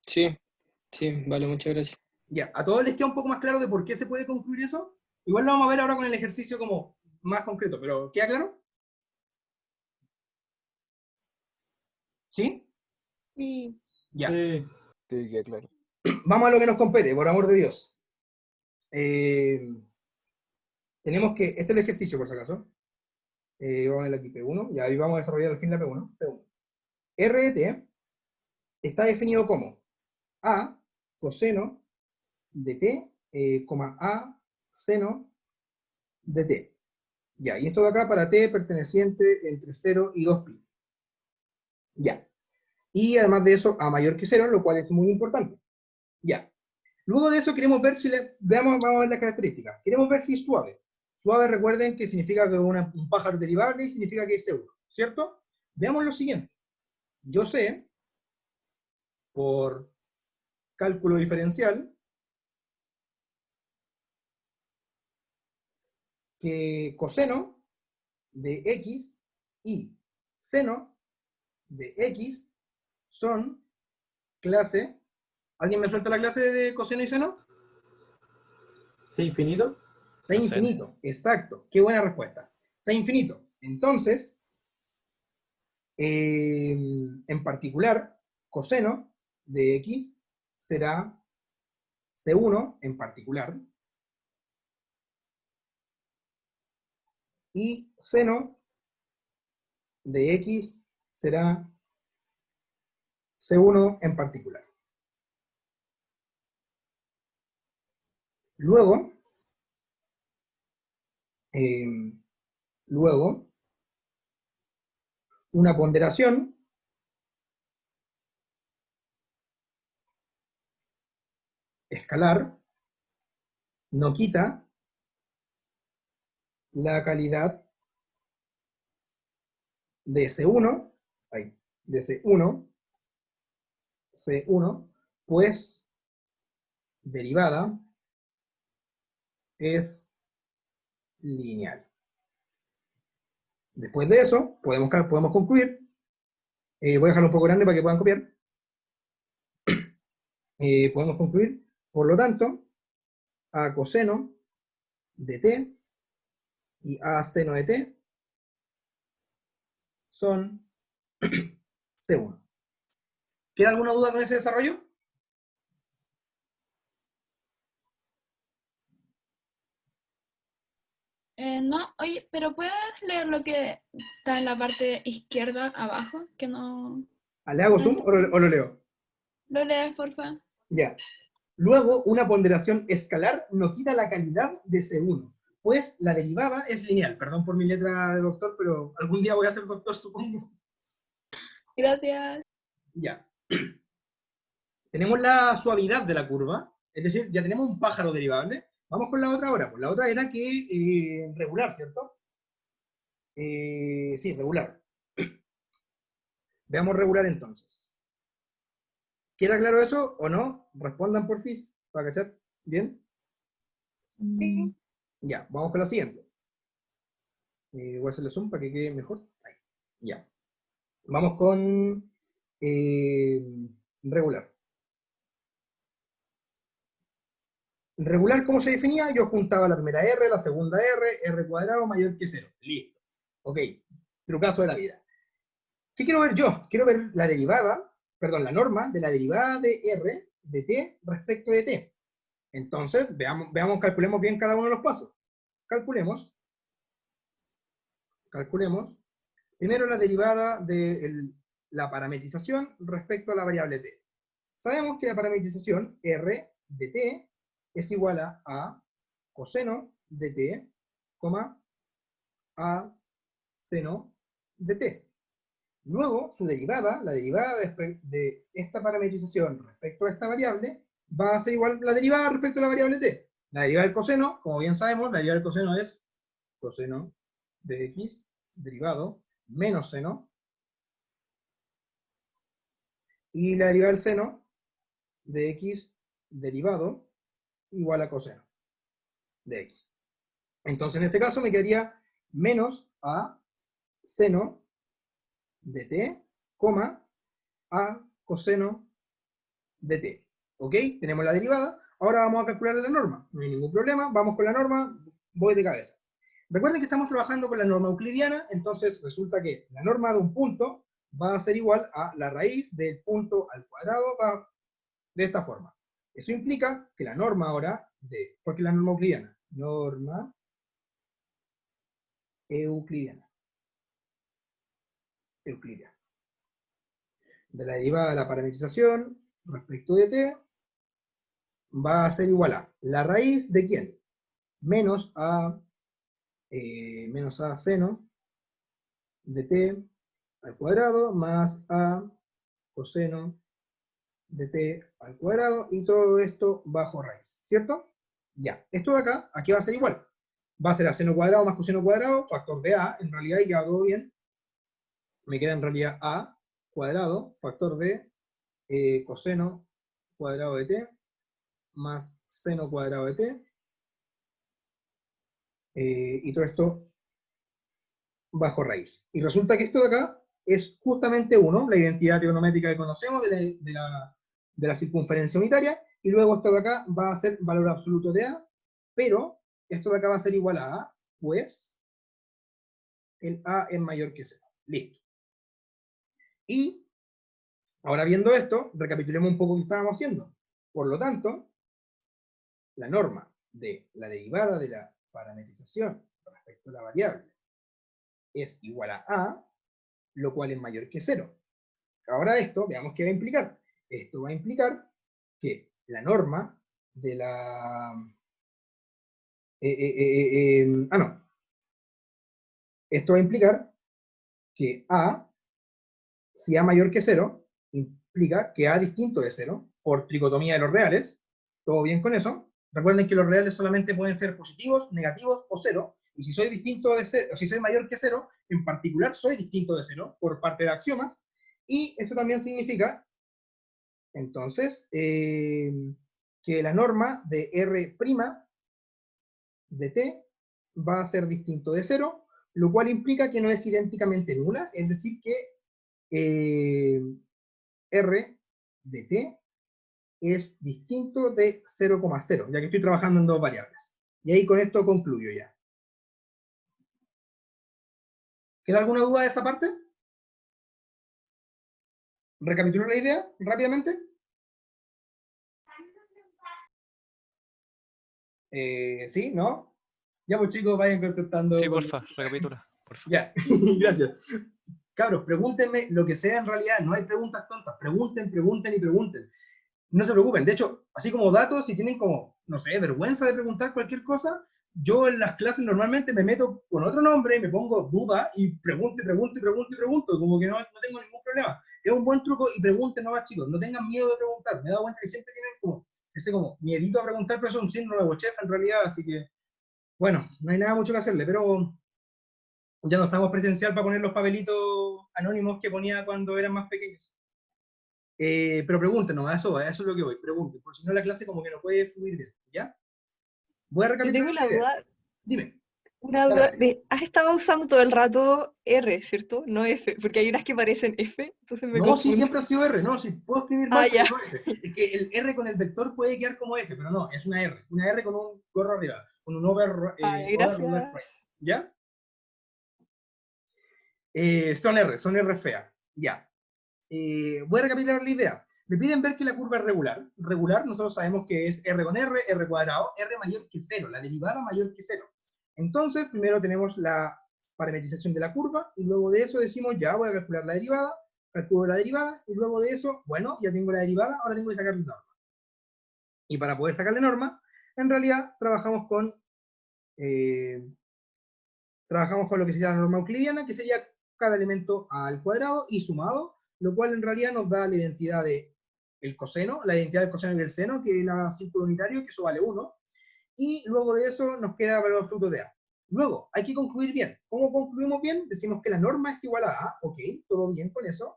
Sí, vale, muchas gracias. Ya, ¿a todos les queda un poco más claro de por qué se puede concluir eso? Igual lo vamos a ver ahora con el ejercicio como más concreto, pero ¿queda claro? ¿Sí? Sí. Ya. Sí. Sí, queda claro. Vamos a lo que nos compete, por amor de Dios. Tenemos que, este es el ejercicio por si acaso. Vamos a ver aquí P1, y ahí vamos a desarrollar al fin la P1. R de t está definido como A coseno de t, A seno de t. Ya, y esto de acá para t perteneciente entre 0 y 2pi. Ya. Y además de eso, a mayor que 0, lo cual es muy importante. Ya. Luego de eso queremos ver si vamos a ver las características. Queremos ver si es suave. Suave, recuerden que significa que es un pájaro derivable y significa que es seguro, ¿cierto? Veamos lo siguiente. Yo sé, por cálculo diferencial, que coseno de x y seno de x son clase. ¿Alguien me suelta la clase de coseno y seno? ¿Sí, infinito? C No sé. infinito, exacto. Qué buena respuesta. C infinito. Entonces, en particular, coseno de x será C1 en particular. Y seno de x será C1 en particular. Luego, una ponderación escalar no quita la calidad de C1, C1, pues derivada es lineal. Después de eso, podemos concluir. Voy a dejarlo un poco grande para que puedan copiar. Podemos concluir, por lo tanto, a coseno de t y a seno de t son C1. ¿Queda alguna duda con ese desarrollo? No, oye, pero ¿puedes leer lo que está en la parte izquierda abajo? Que no... ¿Le hago zoom o lo leo? Lo lees, porfa. Ya. Luego, una ponderación escalar no quita la calidad de C1, pues la derivada es lineal. Perdón por mi letra de doctor, pero algún día voy a ser doctor, supongo. Gracias. Ya. Tenemos la suavidad de la curva, es decir, ya tenemos un pájaro derivable. Vamos con la otra ahora. Pues la otra era que regular, ¿cierto? Sí, regular. Veamos regular entonces. ¿Queda claro eso o no? Respondan por fin, para cachar. ¿Bien? Sí. Ya, vamos con la siguiente. Voy a hacerle zoom para que quede mejor. Ahí. Ya. Vamos con regular. Regular, ¿cómo se definía? Yo juntaba la primera R, la segunda R cuadrado mayor que 0. Listo. Ok, trucazo de la vida. ¿Qué quiero ver yo? Quiero ver la derivada, perdón, la norma de la derivada de R de t respecto de t. Entonces, veamos, calculemos bien cada uno de los pasos. Calculemos. Primero la derivada de la parametrización respecto a la variable t. Sabemos que la parametrización R de t es igual a coseno de t, a seno de t. Luego, su derivada, la derivada de esta parametrización respecto a esta variable, va a ser igual la derivada respecto a la variable t. La derivada del coseno, como bien sabemos, la derivada del coseno es coseno de x derivado menos seno. Y la derivada del seno de x derivado igual a coseno de x. Entonces, en este caso me quedaría menos a seno de t, a coseno de t. ¿Ok? Tenemos la derivada. Ahora vamos a calcular la norma. No hay ningún problema. Vamos con la norma. Voy de cabeza. Recuerden que estamos trabajando con la norma euclidiana. Entonces resulta que la norma de un punto va a ser igual a la raíz del punto al cuadrado de esta forma. Eso implica que la norma ahora porque la norma euclidiana. Norma euclidiana. De la derivada de la parametrización respecto de t va a ser igual a la raíz de ¿quién? Menos a seno de t al cuadrado más a coseno de t al cuadrado y todo esto bajo raíz, ¿cierto? Ya, esto de acá, aquí va a ser igual. Va a ser a seno cuadrado más coseno cuadrado, factor de a, en realidad, y ya todo bien. Me queda en realidad a cuadrado, factor de coseno cuadrado de t, más seno cuadrado de t, y todo esto bajo raíz. Y resulta que esto de acá es justamente 1, la identidad trigonométrica que conocemos de la circunferencia unitaria, y luego esto de acá va a ser valor absoluto de a, pero esto de acá va a ser igual a a, pues el a es mayor que 0. Listo. Y ahora viendo esto, recapitulemos un poco lo que estábamos haciendo. Por lo tanto, la norma de la derivada de la parametrización respecto a la variable es igual a, lo cual es mayor que 0. Ahora esto, veamos qué va a implicar. Esto va a implicar que la norma de la... no. Esto va a implicar que si a mayor que 0, implica que a distinto de 0, por tricotomía de los reales. ¿Todo bien con eso? Recuerden que los reales solamente pueden ser positivos, negativos o 0, y si soy distinto de 0, o si soy mayor que 0, en particular soy distinto de 0, por parte de axiomas, y esto también significa, entonces, que la norma de R' de t va a ser distinto de 0, lo cual implica que no es idénticamente nula, es decir que R de t es distinto de 0,0, ya que estoy trabajando en dos variables. Y ahí con esto concluyo ya. ¿Queda alguna duda de esa parte? ¿Recapitulo la idea rápidamente? ¿Sí? ¿No? Ya pues chicos, vayan contestando. Sí, porfa, recapitula. Porfa. Ya, gracias. Cabros, pregúntenme lo que sea en realidad, no hay preguntas tontas, pregunten, pregunten y pregunten. No se preocupen, de hecho, así como datos, si tienen como, no sé, vergüenza de preguntar cualquier cosa, yo en las clases normalmente me meto con otro nombre, me pongo duda y pregunto, y pregunto, y pregunto, y pregunto, como que no tengo ningún problema. Es un buen truco y pregunten nomás, chicos, no tengan miedo de preguntar. Me he dado cuenta que siempre tienen como, ese como, miedito a preguntar, pero eso es un síndrome de Bochef en realidad, así que, bueno, no hay nada mucho que hacerle, pero ya no estamos presencial para poner los papelitos anónimos que ponía cuando eran más pequeños. Pero pregúntenos, a eso es lo que voy, pregunten, porque si no la clase como que no puede fluir bien, ¿ya? Voy a Yo recapitular tengo la una idea. duda, Dime. has estado usando todo el rato R, ¿cierto? No F, porque hay unas que parecen F, entonces me No, sí, confundo. siempre ha sido R, no, sí, puedo escribir mal, Ah, pero ya. no F. Es que el R con el vector puede quedar como F, pero no, es una R con un gorro arriba, con un over Gracias. right, ¿ya? Son R feas, ya. Voy a recapitular la idea. Me piden ver que la curva es regular. Regular, nosotros sabemos que es R con R cuadrado, R mayor que 0, la derivada mayor que 0. Entonces, primero tenemos la parametrización de la curva, y luego de eso decimos, ya voy a calcular la derivada, calculo la derivada, y luego de eso, bueno, ya tengo la derivada, ahora tengo que sacar la norma. Y para poder sacar la norma, en realidad trabajamos con lo que sería la norma euclidiana, que sería cada elemento al cuadrado y sumado, lo cual en realidad nos da la identidad de el coseno, la identidad del coseno y del seno, que es el círculo unitario, que eso vale 1, y luego de eso nos queda valor fruto de A. Luego, hay que concluir bien. ¿Cómo concluimos bien? Decimos que la norma es igual a A, ok, todo bien con eso.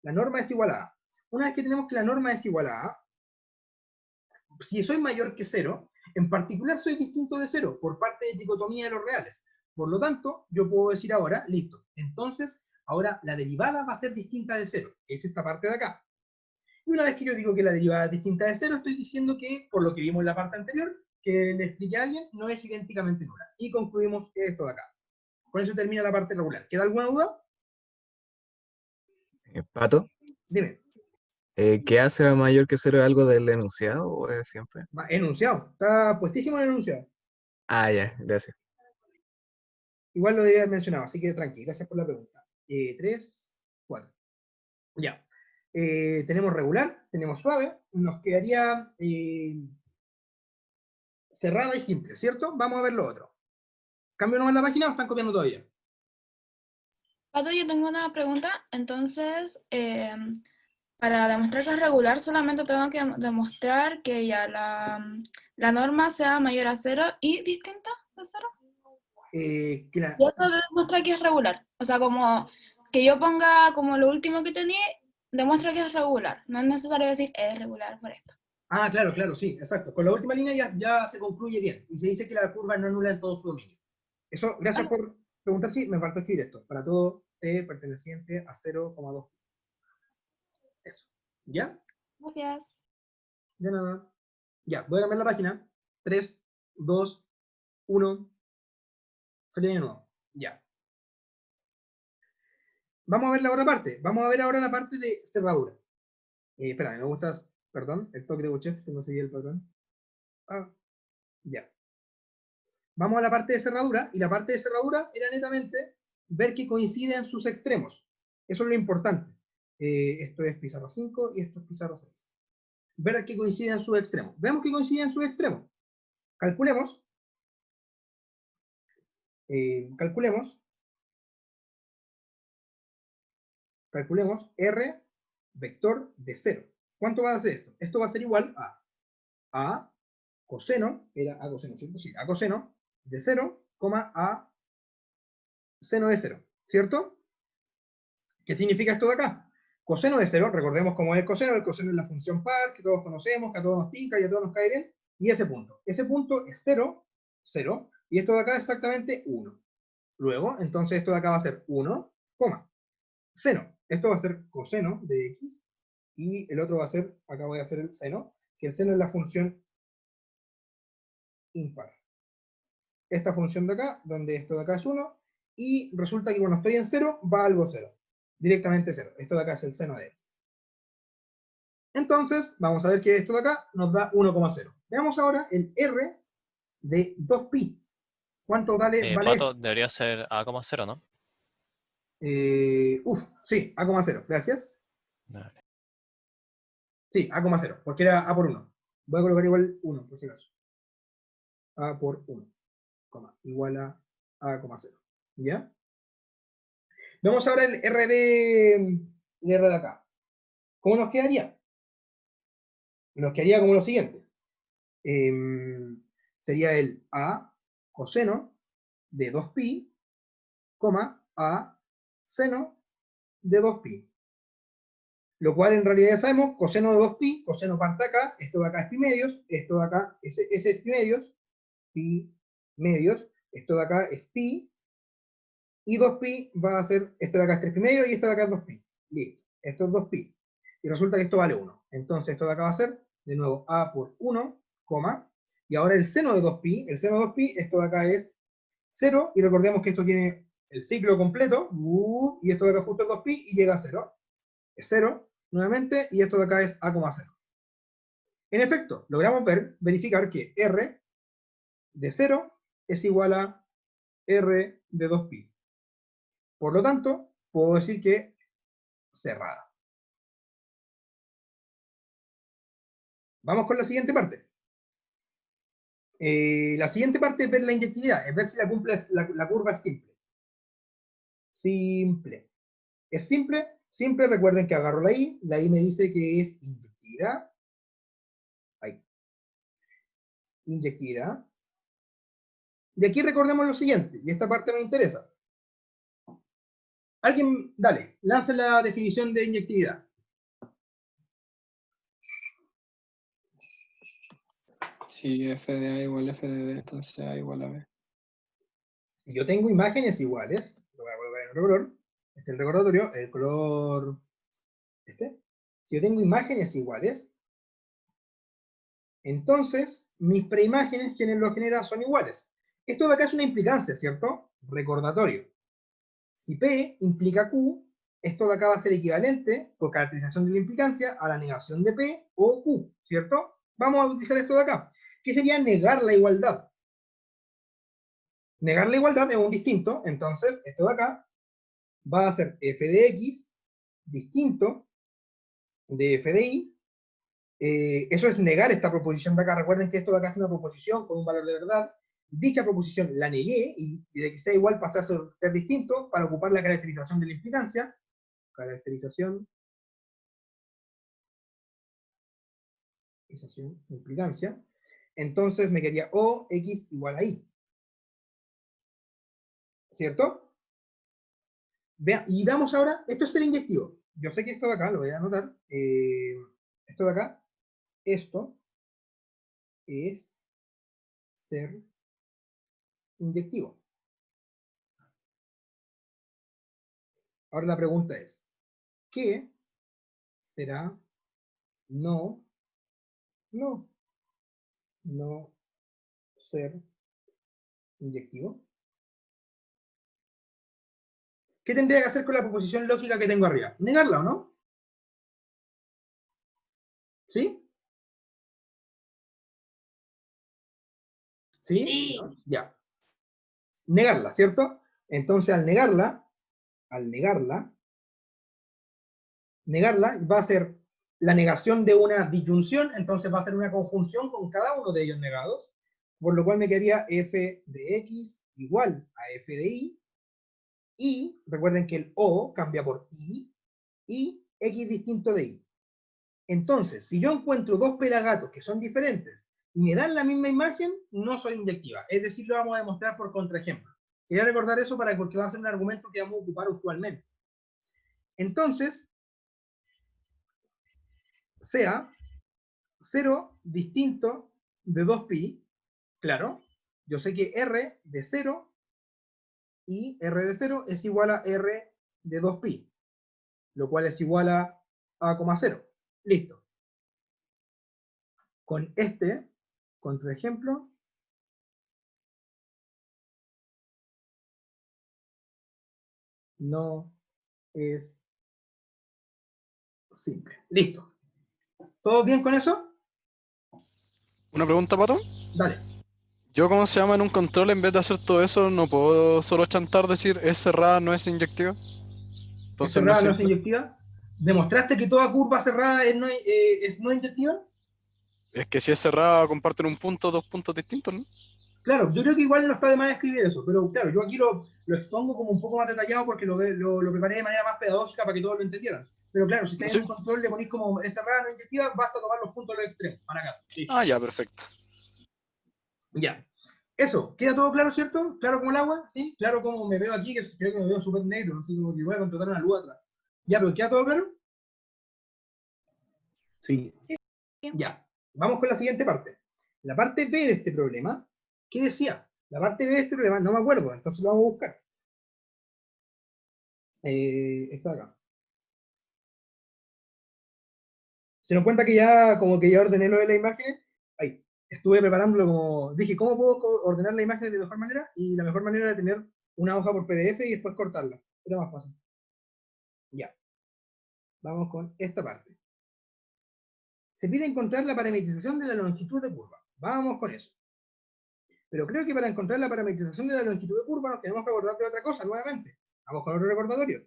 La norma es igual a A. Una vez que tenemos que la norma es igual a A, si soy mayor que 0, en particular soy distinto de 0, por parte de dicotomía de los reales. Por lo tanto, yo puedo decir ahora, listo, entonces, ahora la derivada va a ser distinta de 0, es esta parte de acá. Y una vez que yo digo que la derivada es distinta de 0, estoy diciendo que, por lo que vimos en la parte anterior, que le expliqué a alguien, no es idénticamente nula. Y concluimos esto de acá. Con eso termina la parte regular. ¿Queda alguna duda? Pato, Dime. ¿qué hace mayor que 0? ¿Algo del enunciado o es siempre? Enunciado. Está puestísimo el enunciado. Ah, ya, gracias. Igual lo debía haber mencionado, así que tranqui. Gracias por la pregunta. 3, 4. Ya. Tenemos regular, tenemos suave. Nos quedaría cerrada y simple, ¿cierto? Vamos a ver lo otro. ¿Cambio nomás la página o están copiando todavía? Pato, yo tengo una pregunta. Entonces, para demostrar que es regular, solamente tengo que demostrar que ya la norma sea mayor a 0 y distinta de 0. Y eso demuestra que es regular. O sea, como que yo ponga como lo último que tenía, demuestra que es regular. No es necesario decir es regular por esto. Ah, claro, claro, sí, exacto. Con la última línea ya se concluye bien. Y se dice que la curva no es nula en todo su dominio. Eso, gracias por preguntar, sí, me faltó escribir esto. Para todo t perteneciente a 0,2. Eso. ¿Ya? Gracias. De nada. Ya, voy a cambiar la página. 3, 2, 1. Feliz de nuevo. Ya. Vamos a ver la otra parte. Vamos a ver ahora la parte de cerradura. Espera, me gusta, perdón, el toque de Bochef, que no seguía el patrón. Ah, ya. Vamos a la parte de cerradura, y la parte de cerradura era netamente ver que coinciden sus extremos. Eso es lo importante. Esto es pizarra 5 y esto es pizarra 6. Ver que coinciden sus extremos. Veamos que coinciden sus extremos. Calculemos. Calculemos R vector de 0. ¿Cuánto va a ser esto? Esto va a ser igual a coseno, era a coseno, ¿cierto? Sí, a coseno de 0, a seno de 0, ¿cierto? ¿Qué significa esto de acá? Coseno de 0, recordemos cómo es el coseno es la función par, que todos conocemos, que a todos nos tinca y a todos nos cae bien, y ese punto es 0, 0, y esto de acá es exactamente 1. Luego, entonces esto de acá va a ser 1, seno. Esto va a ser coseno de x, y el otro va a ser, acá voy a hacer el seno, que el seno es la función impar. Esta función de acá, donde esto de acá es 1, y resulta que cuando estoy en 0, va algo 0. Directamente 0. Esto de acá es el seno de x. Entonces, vamos a ver que esto de acá nos da 1,0. Veamos ahora el R de 2pi. ¿Cuánto vale Pato, esto? debería ser A,0, ¿no? Sí, A,0, gracias. Vale. Sí, A,0, porque era A por 1. Voy a colocar igual 1, por si acaso. A por 1, igual a A,0. ¿Ya? Vemos ahora el R de acá. ¿Cómo nos quedaría? Nos quedaría como lo siguiente. Sería el A coseno de 2pi, A seno de 2pi. Lo cual en realidad ya sabemos, coseno de 2pi, coseno parte acá, esto de acá es pi medios, esto de acá ese es pi medios, esto de acá es pi, y 2pi va a ser, esto de acá es 3pi medio y esto de acá es 2pi. Listo, esto es 2pi. Y resulta que esto vale 1. Entonces esto de acá va a ser, de nuevo, a por 1, y ahora el seno de 2pi, esto de acá es 0, y recordemos que esto tiene el ciclo completo, y esto de acá justo es 2pi, y llega a 0. Es 0, nuevamente, y esto de acá es a,0. En efecto, logramos verificar que r de 0 es igual a r de 2pi. Por lo tanto, puedo decir que cerrada. Vamos con la siguiente parte. La siguiente parte es ver la inyectividad, es ver si la curva es simple. Simple. ¿Es simple? Simple, recuerden que agarro la I me dice que es inyectividad. Ahí. Inyectividad. Y aquí recordemos lo siguiente, y esta parte me interesa. Alguien, dale, lance la definición de inyectividad. Si f de A igual f de B, entonces A igual a B. Si yo tengo imágenes iguales, lo voy a colocar en otro color, este es el recordatorio, el color este. Si yo tengo imágenes iguales, entonces mis preimágenes, quienes lo generan, son iguales. Esto de acá es una implicancia, ¿cierto? Recordatorio. Si P implica Q, esto de acá va a ser equivalente, por caracterización de la implicancia, a la negación de P o Q, ¿cierto? Vamos a utilizar esto de acá. ¿Qué sería negar la igualdad? Negar la igualdad es un distinto, entonces esto de acá va a ser f de x distinto de f de y. Eso es negar esta proposición de acá. Recuerden que esto de acá es una proposición con un valor de verdad. Dicha proposición la negué y de que sea igual pasa a ser distinto para ocupar la caracterización de la implicancia. Caracterización. Implicancia. Entonces me quedaría o x igual a y. ¿Cierto? Y veamos ahora, esto es ser inyectivo. Yo sé que esto de acá, lo voy a anotar, esto de acá, esto es ser inyectivo. Ahora la pregunta es, ¿qué será no ser inyectivo? ¿Qué tendría que hacer con la proposición lógica que tengo arriba? ¿Negarla o no? ¿Sí? ¿Sí? Sí. Ya. Negarla, ¿cierto? Entonces al negarla va a ser la negación de una disyunción, entonces va a ser una conjunción con cada uno de ellos negados, por lo cual me quedaría f de x igual a f de y recuerden que el o cambia por y x distinto de y. Entonces, si yo encuentro dos pelagatos que son diferentes y me dan la misma imagen, no soy inyectiva. Es decir, lo vamos a demostrar por contraejemplo. Quería recordar eso porque va a ser un argumento que vamos a ocupar usualmente. Entonces, sea 0 distinto de 2pi, claro, yo sé que r de 0 y r de 0 es igual a r de 2pi, lo cual es igual a a,0. Listo. Con este contraejemplo, no es simple. Listo. ¿Todos bien con eso? ¿Una pregunta, Pato? Dale. Yo, ¿cómo se llama? En un control, en vez de hacer todo eso, no puedo solo chantar decir es cerrada, no es inyectiva. ¿Es Entonces no cerrada, no es sirve. inyectiva? ¿Demostraste que toda curva cerrada es no inyectiva? Es que si es cerrada, comparten un punto, dos puntos distintos, ¿no? Claro, yo creo que igual no está de más escribir eso, pero claro, yo aquí lo expongo como un poco más detallado porque lo preparé de manera más pedagógica para que todos lo entendieran. Pero claro, si estáis Sí. en un control, le ponéis como es cerrada, no inyectiva, basta tomar los puntos de los extremos, para casa. Listo. Ah, ya, perfecto. Ya. Eso, ¿queda todo claro, cierto? ¿Claro como el agua? ¿Sí? ¿Claro como me veo aquí? Que creo que me veo súper negro, así como que voy a contratar una luz atrás. Ya, pero ¿queda todo claro? Sí. Ya. Vamos con la siguiente parte. La parte B de este problema, ¿qué decía? La parte B de este problema, no me acuerdo, entonces lo vamos a buscar. Está acá. Se nos cuenta que ya como que ya ordené lo de las imágenes. Ahí. Estuve preparándolo como... Dije, ¿cómo puedo ordenar las imágenes de mejor manera? Y la mejor manera era tener una hoja por PDF y después cortarla. Era más fácil. Ya. Vamos con esta parte. Se pide encontrar la parametrización de la longitud de curva. Vamos con eso. Pero creo que para encontrar la parametrización de la longitud de curva nos tenemos que acordar de otra cosa nuevamente. Vamos con otro recordatorio.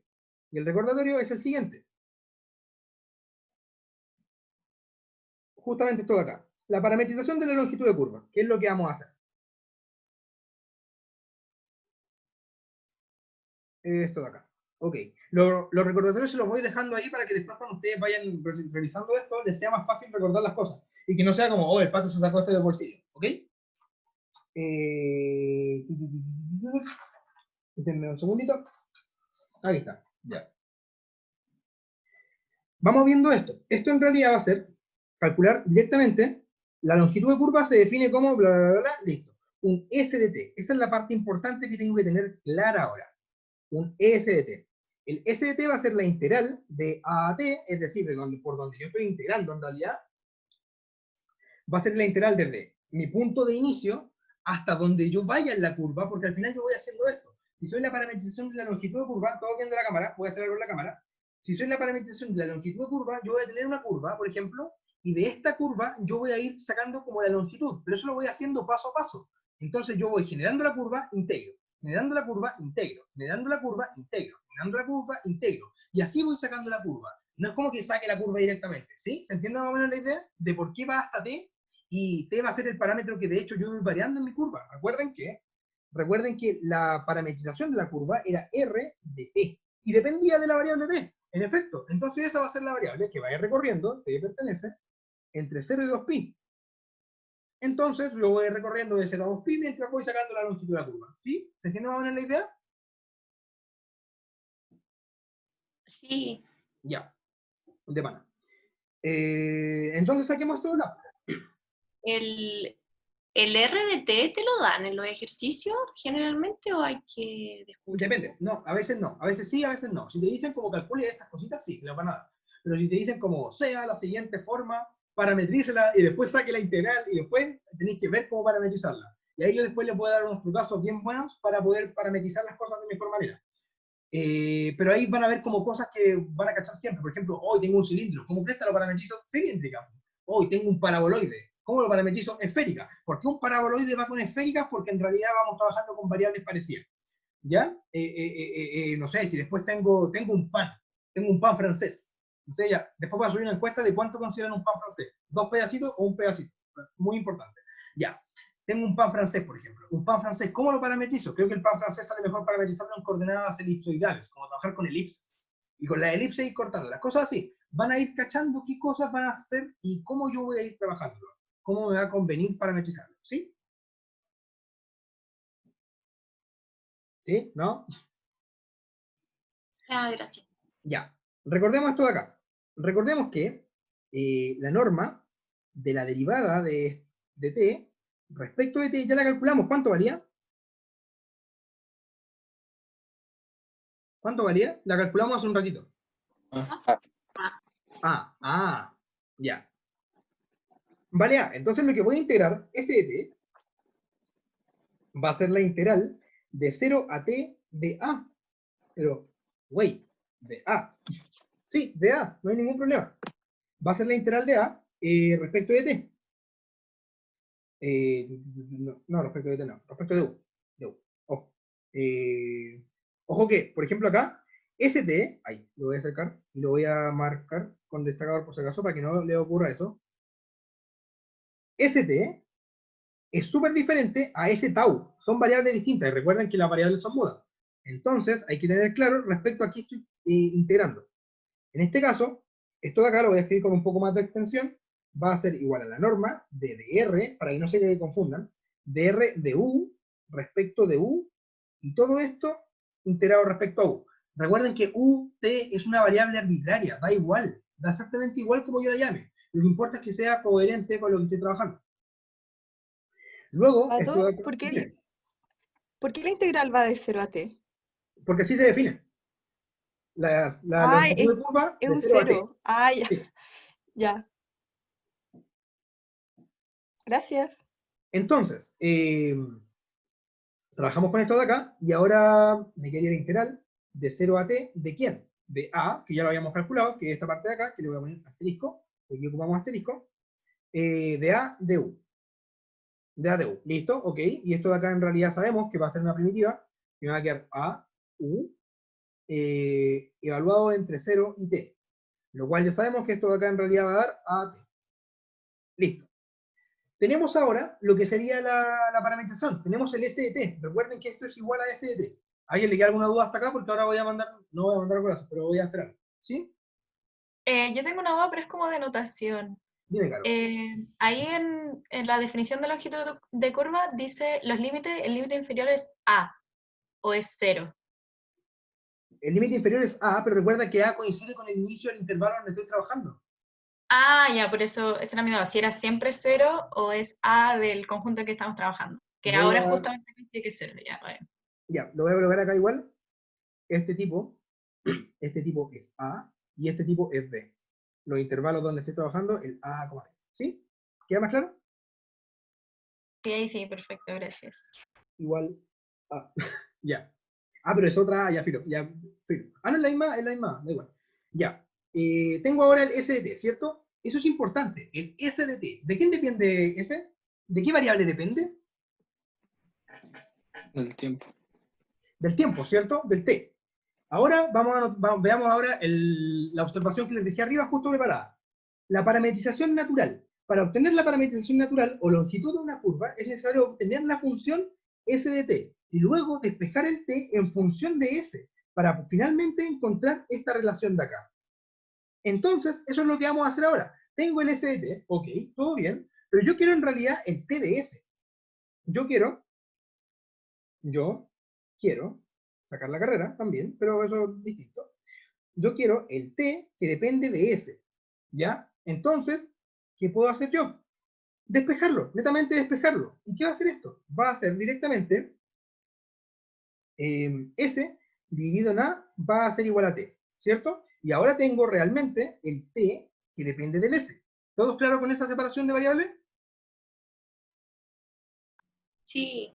Y el recordatorio es el siguiente. Justamente esto de acá. La parametrización de la longitud de curva. ¿Qué es lo que vamos a hacer? Esto de acá. Ok. Los recordatorios se los voy dejando ahí para que después cuando ustedes vayan revisando esto, les sea más fácil recordar las cosas. Y que no sea como, oh, el pato se sacó este del bolsillo. ¿Ok? Denme un segundito. Ahí está. Ya. Vamos viendo esto. Esto en realidad va a ser calcular directamente la longitud de curva se define como bla, bla, bla, bla, listo. Un SDT. Esa es la parte importante que tengo que tener clara ahora. Un SDT. El SDT va a ser la integral de A a T, es decir, por donde yo estoy integrando en realidad, va a ser la integral desde mi punto de inicio hasta donde yo vaya en la curva, porque al final yo voy haciendo esto. Si soy la parametrización de la longitud de curva, todo viendo la cámara, voy a hacer algo en la cámara. Si soy la parametrización de la longitud de curva, yo voy a tener una curva, por ejemplo, y de esta curva yo voy a ir sacando como la longitud, pero eso lo voy haciendo paso a paso. Entonces yo voy generando la curva, integro, generando la curva, integro, generando la curva, integro, generando la curva, integro. Y así voy sacando la curva. No es como que saque la curva directamente, ¿sí? ¿Se entiende más o menos la idea? De por qué va hasta t, y t va a ser el parámetro que de hecho yo voy variando en mi curva. Recuerden que la parametrización de la curva era r de t, y dependía de la variable t, en efecto. Entonces esa va a ser la variable que vaya recorriendo, t pertenece, entre 0 y 2pi. Entonces lo voy recorriendo de 0 a 2pi mientras voy sacando la longitud de la curva. ¿Sí? ¿Se entiende más o menos la idea? Sí. Ya. De pana. Entonces saquemos todo acá. ¿El RDT te lo dan en los ejercicios generalmente o hay que descubrir? Depende, no, a veces no, a veces sí, a veces no. Si te dicen como calcule estas cositas, sí, te lo van a dar. Pero si te dicen como sea la siguiente forma, parametrícela y después saque la integral y después tenéis que ver cómo parametrizarla. Y ahí yo después les puedo dar unos trucazos bien buenos para poder parametrizar las cosas de mejor manera. Pero ahí van a ver como cosas que van a cachar siempre. Por ejemplo, hoy tengo un cilindro, ¿cómo presta lo parametrizo? Cilíndrica. Hoy tengo un paraboloide, ¿cómo lo parametrizo? Esférica. ¿Por qué un paraboloide va con esféricas? Porque en realidad vamos trabajando con variables parecidas. ¿Ya? No sé, si después tengo un pan francés. O sea, ya, después voy a subir una encuesta de cuánto consideran un pan francés. 2 pedacitos o un pedacito. Muy importante. Ya. Tengo un pan francés, por ejemplo. Un pan francés, ¿cómo lo parametrizo? Creo que el pan francés sale mejor parametrizarlo en coordenadas elipsoidales, como trabajar con elipses. Y con la elipse ir cortando. Las cosas así. Van a ir cachando qué cosas van a hacer y cómo yo voy a ir trabajándolo. Cómo me va a convenir parametrizarlo. ¿Sí? ¿Sí? ¿No? Ah, gracias. Ya, recordemos esto de acá. Recordemos que la norma de la derivada de t respecto de t ya la calculamos. ¿Cuánto valía? ¿Cuánto valía? La calculamos hace un ratito. Ya. Vale A. Entonces lo que voy a integrar, S de t, va a ser la integral de 0 a t de A. Pero, güey, de A. Sí, de A, no hay ningún problema. Va a ser la integral de A respecto de t. No, respecto de t no, respecto de u. Ojo. Ojo que, por ejemplo acá, ST, ahí, lo voy a sacar y lo voy a marcar con destacador por si acaso para que no le ocurra eso. ST es súper diferente a ese tau. Son variables distintas y recuerden que las variables son mudas. Entonces hay que tener claro respecto a qué estoy integrando. En este caso, esto de acá lo voy a escribir con un poco más de extensión. Va a ser igual a la norma de dr, para que no se confundan, dr de u respecto de u, y todo esto integrado respecto a u. Recuerden que ut es una variable arbitraria, da igual, da exactamente igual como yo la llame. Lo que importa es que sea coherente con lo que estoy trabajando. Luego, esto de acá, ¿Por qué, dime, por qué la integral va de 0 a t? porque así se define. La Ah, longitud de curva es de un 0 a t. 0. Ah, ya. Sí. Ya. Gracias. Entonces, trabajamos con esto de acá, y ahora me quería la integral de 0 a t, ¿de quién? De a, que ya lo habíamos calculado, que es esta parte de acá, que le voy a poner asterisco, aquí ocupamos asterisco, de a de u. De a de u, ¿listo? Ok, y esto de acá en realidad sabemos que va a ser una primitiva, que me va a quedar a, u, evaluado entre 0 y t, lo cual ya sabemos que esto de acá en realidad va a dar a t. Listo. Tenemos ahora lo que sería la parametrización. Tenemos el SDT. Recuerden que esto es igual a SDT. ¿A alguien le queda alguna duda hasta acá? Porque ahora voy a mandar, no voy a mandar cosas, pero voy a hacer algo. ¿Sí? Yo tengo una duda, pero es como de notación. Dime, Caro. Ahí en la definición de longitud de curva dice los límites, el límite inferior es A o es 0. El límite inferior es A, pero recuerda que A coincide con el inicio del intervalo donde estoy trabajando. Ah, ya, por eso esa era mi duda. Si era siempre 0 o es A del conjunto en que estamos trabajando. Que Voy ahora a- justamente tiene que ser, ya, bueno. Ya, lo voy a colocar acá igual. Este tipo es A y este tipo es B. Los intervalos donde estoy trabajando, el A, B. ¿Sí? ¿Queda más claro? Sí, ahí sí, perfecto, gracias. Igual A. Ya. Ah, pero es otra A, ya, filo. Ya, filo. Ah, no, es la misma, da igual. Ya. Tengo ahora el SDT, ¿cierto? Eso es importante. El SDT. ¿De quién depende ese? ¿De qué variable depende? Del tiempo. Del tiempo, ¿cierto? Del T. Ahora veamos ahora la observación que les dejé arriba justo preparada. La parametrización natural. Para obtener la parametrización natural o longitud de una curva es necesario obtener la función S de t y luego despejar el t en función de S para finalmente encontrar esta relación de acá. Entonces, eso es lo que vamos a hacer ahora. Tengo el S de t, ok, todo bien, pero yo quiero en realidad el t de S. Yo quiero sacar la carrera también, pero eso es distinto. Yo quiero el t que depende de S, ¿ya? Entonces, ¿qué puedo hacer yo? Despejarlo, netamente despejarlo. ¿Y qué va a hacer esto? Va a ser directamente S dividido en A va a ser igual a T, ¿cierto? Y ahora tengo realmente el T que depende del S. ¿Todos claros con esa separación de variables? Sí.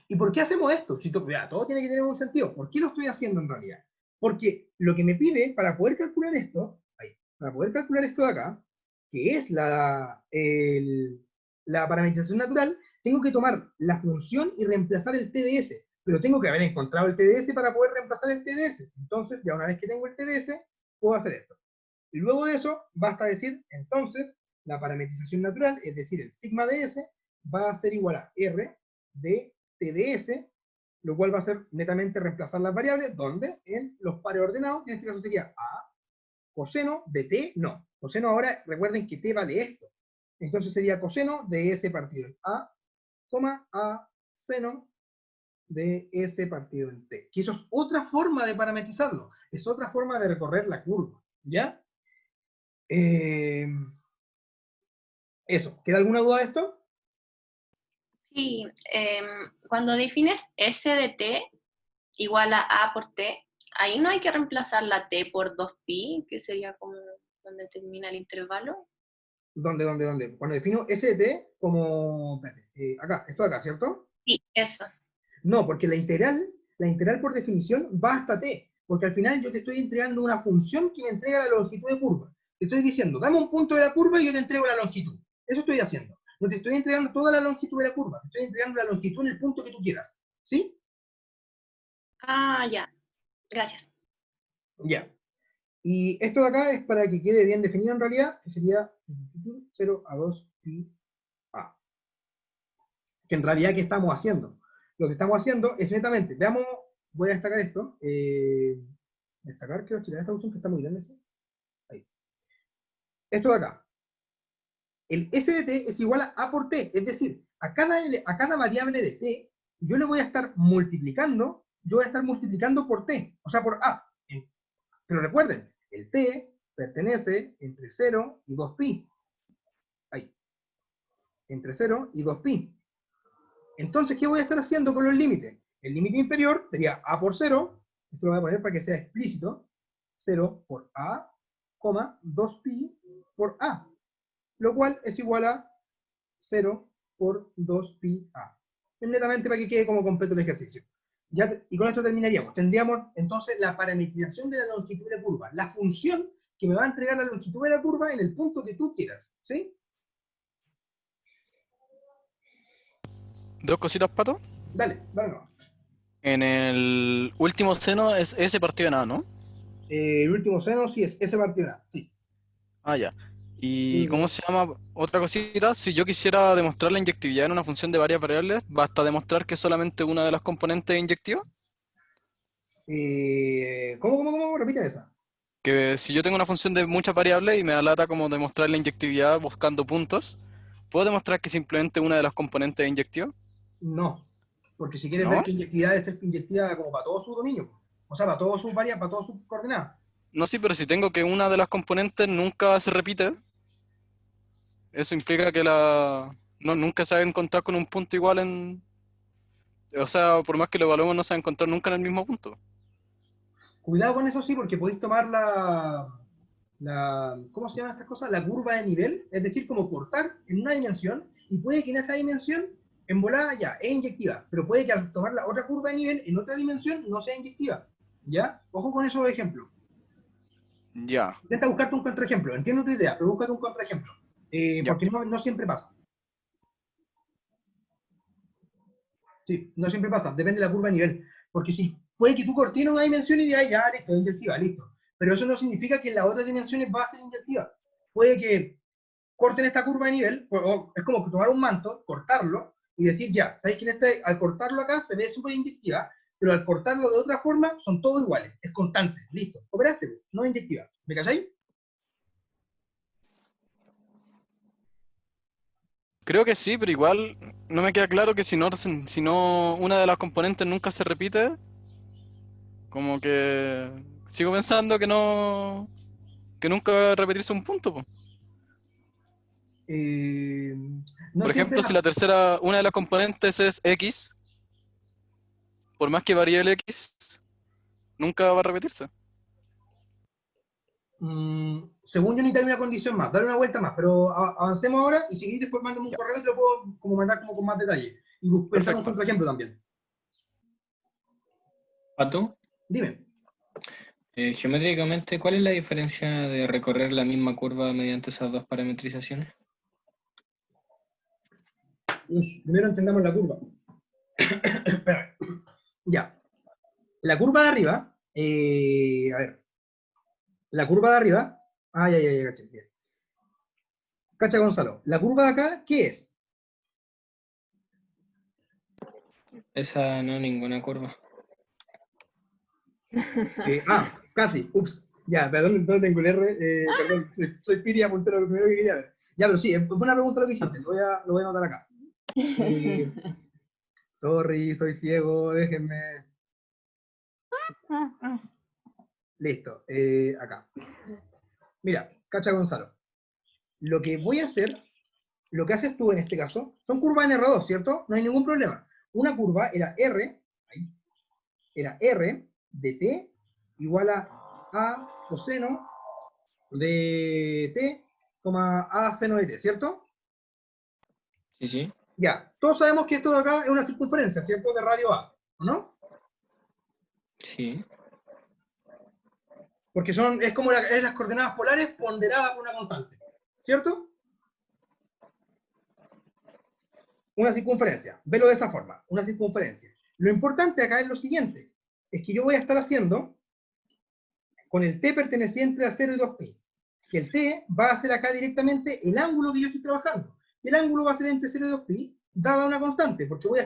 ¿Y por qué hacemos esto? Si todo tiene que tener un sentido. ¿Por qué lo estoy haciendo en realidad? Porque lo que me pide para poder calcular esto, de acá, que es la parametrización natural, tengo que tomar la función y reemplazar el TDS. Pero tengo que haber encontrado el TDS para poder reemplazar el TDS. Entonces, ya una vez que tengo el TDS, puedo hacer esto. Y luego de eso, basta decir, entonces, la parametrización natural, es decir, el sigma de S, va a ser igual a R de TDS, lo cual va a ser netamente reemplazar las variables, ¿dónde? En los pares ordenados, que en este caso sería A, coseno de T, no. Coseno ahora, recuerden que T vale esto. Entonces sería coseno de S partido en A, A seno de S partido en T. Que eso es otra forma de parametrizarlo. Es otra forma de recorrer la curva. ¿Ya? Eso. ¿Queda alguna duda de esto? Sí, cuando defines S de t igual a A por t, ahí no hay que reemplazar la t por 2pi, que sería como donde termina el intervalo. ¿Dónde? Cuando defino S de t como... acá, esto de acá, ¿cierto? Sí, eso. No, porque la integral por definición va hasta t, porque al final yo te estoy entregando una función que me entrega la longitud de curva. Te estoy diciendo, dame un punto de la curva y yo te entrego la longitud. Eso estoy haciendo. No te estoy entregando toda la longitud de la curva, te estoy entregando la longitud en el punto que tú quieras. ¿Sí? Ah, ya. Gracias. Ya. Y esto de acá es para que quede bien definido en realidad, que sería 0 a 2 pi a. Que en realidad, ¿qué estamos haciendo? Lo que estamos haciendo es netamente, veamos, voy a destacar esto, destacar, quiero checar esta cuestión que está muy grande, ¿sí? Ahí. Esto de acá. El S de t es igual a por t, es decir, a cada variable de t, yo le voy a estar multiplicando, por t, o sea, por a. Pero recuerden, el t pertenece entre 0 y 2pi. Ahí. Entre 0 y 2pi. Entonces, ¿qué voy a estar haciendo con los límites? El límite inferior sería a por 0, esto lo voy a poner para que sea explícito, 0 por a, 2pi por a, lo cual es igual a 0 por 2pi a. Es netamente para que quede como completo el ejercicio. Y con esto terminaríamos. Tendríamos entonces la parametrización de la longitud de la curva, la función que me va a entregar la longitud de la curva en el punto que tú quieras, ¿sí? Dos cositas, Pato. Dale, dale nomás. En el último seno es S partido en A, ¿no? El último seno sí es S partido en A, sí. Ah, ya. ¿Y cómo se llama? Otra cosita, si yo quisiera demostrar la inyectividad en una función de varias variables, ¿basta demostrar que solamente una de las componentes es inyectiva? ¿Cómo? Repite esa. Que si yo tengo una función de muchas variables y me da lata como demostrar la inyectividad buscando puntos, ¿puedo demostrar que simplemente una de las componentes es inyectiva? No, porque si quieres ¿No? ver que inyectividad es inyectiva como para todo su dominio, o sea, para todas sus variables, para todas sus coordenadas. No, sí, pero si tengo que una de las componentes nunca se repite, eso implica que nunca se va a encontrar con un punto igual en... O sea, por más que lo evaluemos, no se va a encontrar nunca en el mismo punto. Cuidado con eso sí, porque podéis tomar ¿cómo se llaman estas cosas? La curva de nivel, es decir, como cortar en una dimensión, y puede que en esa dimensión, en volada ya, es inyectiva, pero puede que al tomar la otra curva de nivel en otra dimensión no sea inyectiva, ¿ya? Ojo con esos ejemplos. Ya. Intenta buscarte un contraejemplo, entiendo tu idea, pero búscate un contraejemplo, porque no siempre pasa. Sí, no siempre pasa, depende de la curva de nivel, porque si puede que tú cortes una dimensión y digas, ya, listo, es inyectiva, listo. Pero eso no significa que en las otras dimensiones va a ser inyectiva. Puede que corten esta curva de nivel, o es como tomar un manto, cortarlo, y decir, ya, ¿sabéis que al cortarlo acá se ve súper inyectiva, pero al cortarlo de otra forma son todos iguales, es constante, listo, operaste, no es inyectiva, ¿me calláis? Creo que sí, pero igual no me queda claro que si no una de las componentes nunca se repite, como que sigo pensando que nunca va a repetirse un punto, po. No Por siempre ejemplo, si la tercera, una de las componentes es X, por más que varíe el X, nunca va a repetirse. Según yo necesito una condición más, dale una vuelta más, pero avancemos ahora y si queréis después mándame un correo y te lo puedo como mandar como con más detalle. Y pensamos otro ejemplo también. Pato, Dime. geométricamente, ¿cuál es la diferencia de recorrer la misma curva mediante esas dos parametrizaciones? Primero entendamos la curva. Espera. Ya. La curva de arriba, a ver. La curva de arriba, ya, caché, bien. Cacha Gonzalo, la curva de acá, ¿qué es? Esa no, ninguna curva. Casi, ups. Ya, perdón, no tengo el R, perdón, soy Piri, apunté lo primero que quería ver. Ya, pero sí, fue una pregunta lo que hiciste, lo voy a anotar acá. Sorry, soy ciego, déjenme. Listo, acá. Mira, cacha Gonzalo. Lo que voy a hacer, lo que haces tú en este caso, son curvas en R2, ¿cierto? No hay ningún problema. Una curva era R, ahí, era R de t igual a coseno de t, a seno de t, ¿cierto? Sí, sí. Ya, todos sabemos que esto de acá es una circunferencia, ¿cierto? De radio a, ¿o no? Sí. Porque es como las coordenadas polares ponderadas por una constante, ¿cierto? una circunferencia. Velo de esa forma, una circunferencia. Lo importante acá es lo siguiente, es que yo voy a estar haciendo con el t perteneciente a 0 y 2pi, que el t va a ser acá directamente el ángulo que yo estoy trabajando. El ángulo va a ser entre 0 y 2pi, dada una constante, porque voy a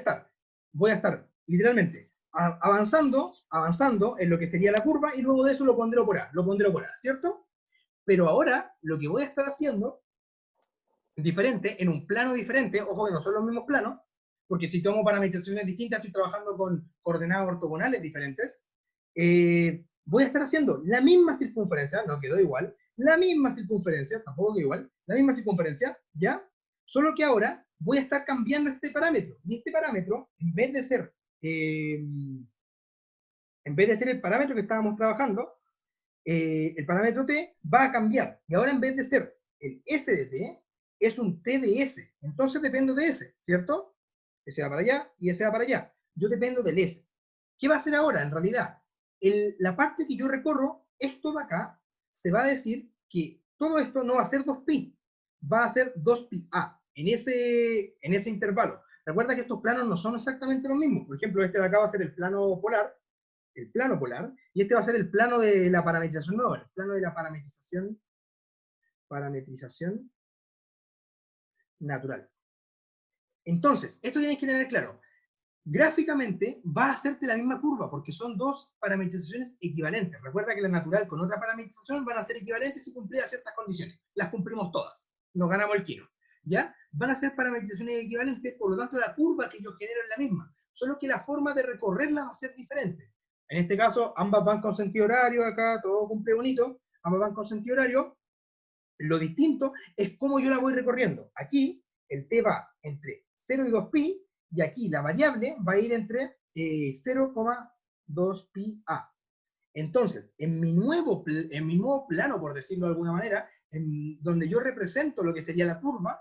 estar literalmente avanzando en lo que sería la curva, y luego de eso lo pondré por A, ¿cierto? Pero ahora, lo que voy a estar haciendo, diferente, en un plano diferente, ojo que no son los mismos planos, porque si tomo parametrizaciones distintas, estoy trabajando con coordenadas ortogonales diferentes, voy a estar haciendo la misma circunferencia, no quedó igual, la misma circunferencia, tampoco quedó igual, la misma circunferencia, ¿ya? Solo que ahora voy a estar cambiando este parámetro, y este parámetro, en vez de ser el parámetro que estábamos trabajando, el parámetro t va a cambiar, y ahora en vez de ser el s de t, es un t de s, entonces dependo de s, ¿cierto? S va para allá, y s va para allá, yo dependo del s. ¿Qué va a hacer ahora, en realidad? La parte que yo recorro, esto de acá, se va a decir que todo esto no va a ser 2pi, va a ser 2pi-a, en ese intervalo. Recuerda que estos planos no son exactamente los mismos. Por ejemplo, este de acá va a ser el plano polar, y este va a ser el plano de la parametrización nueva, el plano de la parametrización natural. Entonces, esto tienes que tener claro. Gráficamente va a hacerte la misma curva, porque son dos parametrizaciones equivalentes. Recuerda que la natural con otra parametrización van a ser equivalentes si cumplían ciertas condiciones. Las cumplimos todas. Nos ganamos el kilo. ¿Ya? Van a ser parametrizaciones equivalentes, por lo tanto la curva que yo genero es la misma. Solo que la forma de recorrerla va a ser diferente. En este caso, ambas van con sentido horario, acá todo cumple bonito, ambas van con sentido horario. Lo distinto es cómo yo la voy recorriendo. Aquí, el t va entre 0 y 2pi, y aquí la variable va a ir entre 0,2pi-a. Entonces, en mi nuevo plano, por decirlo de alguna manera, donde yo represento lo que sería la curva,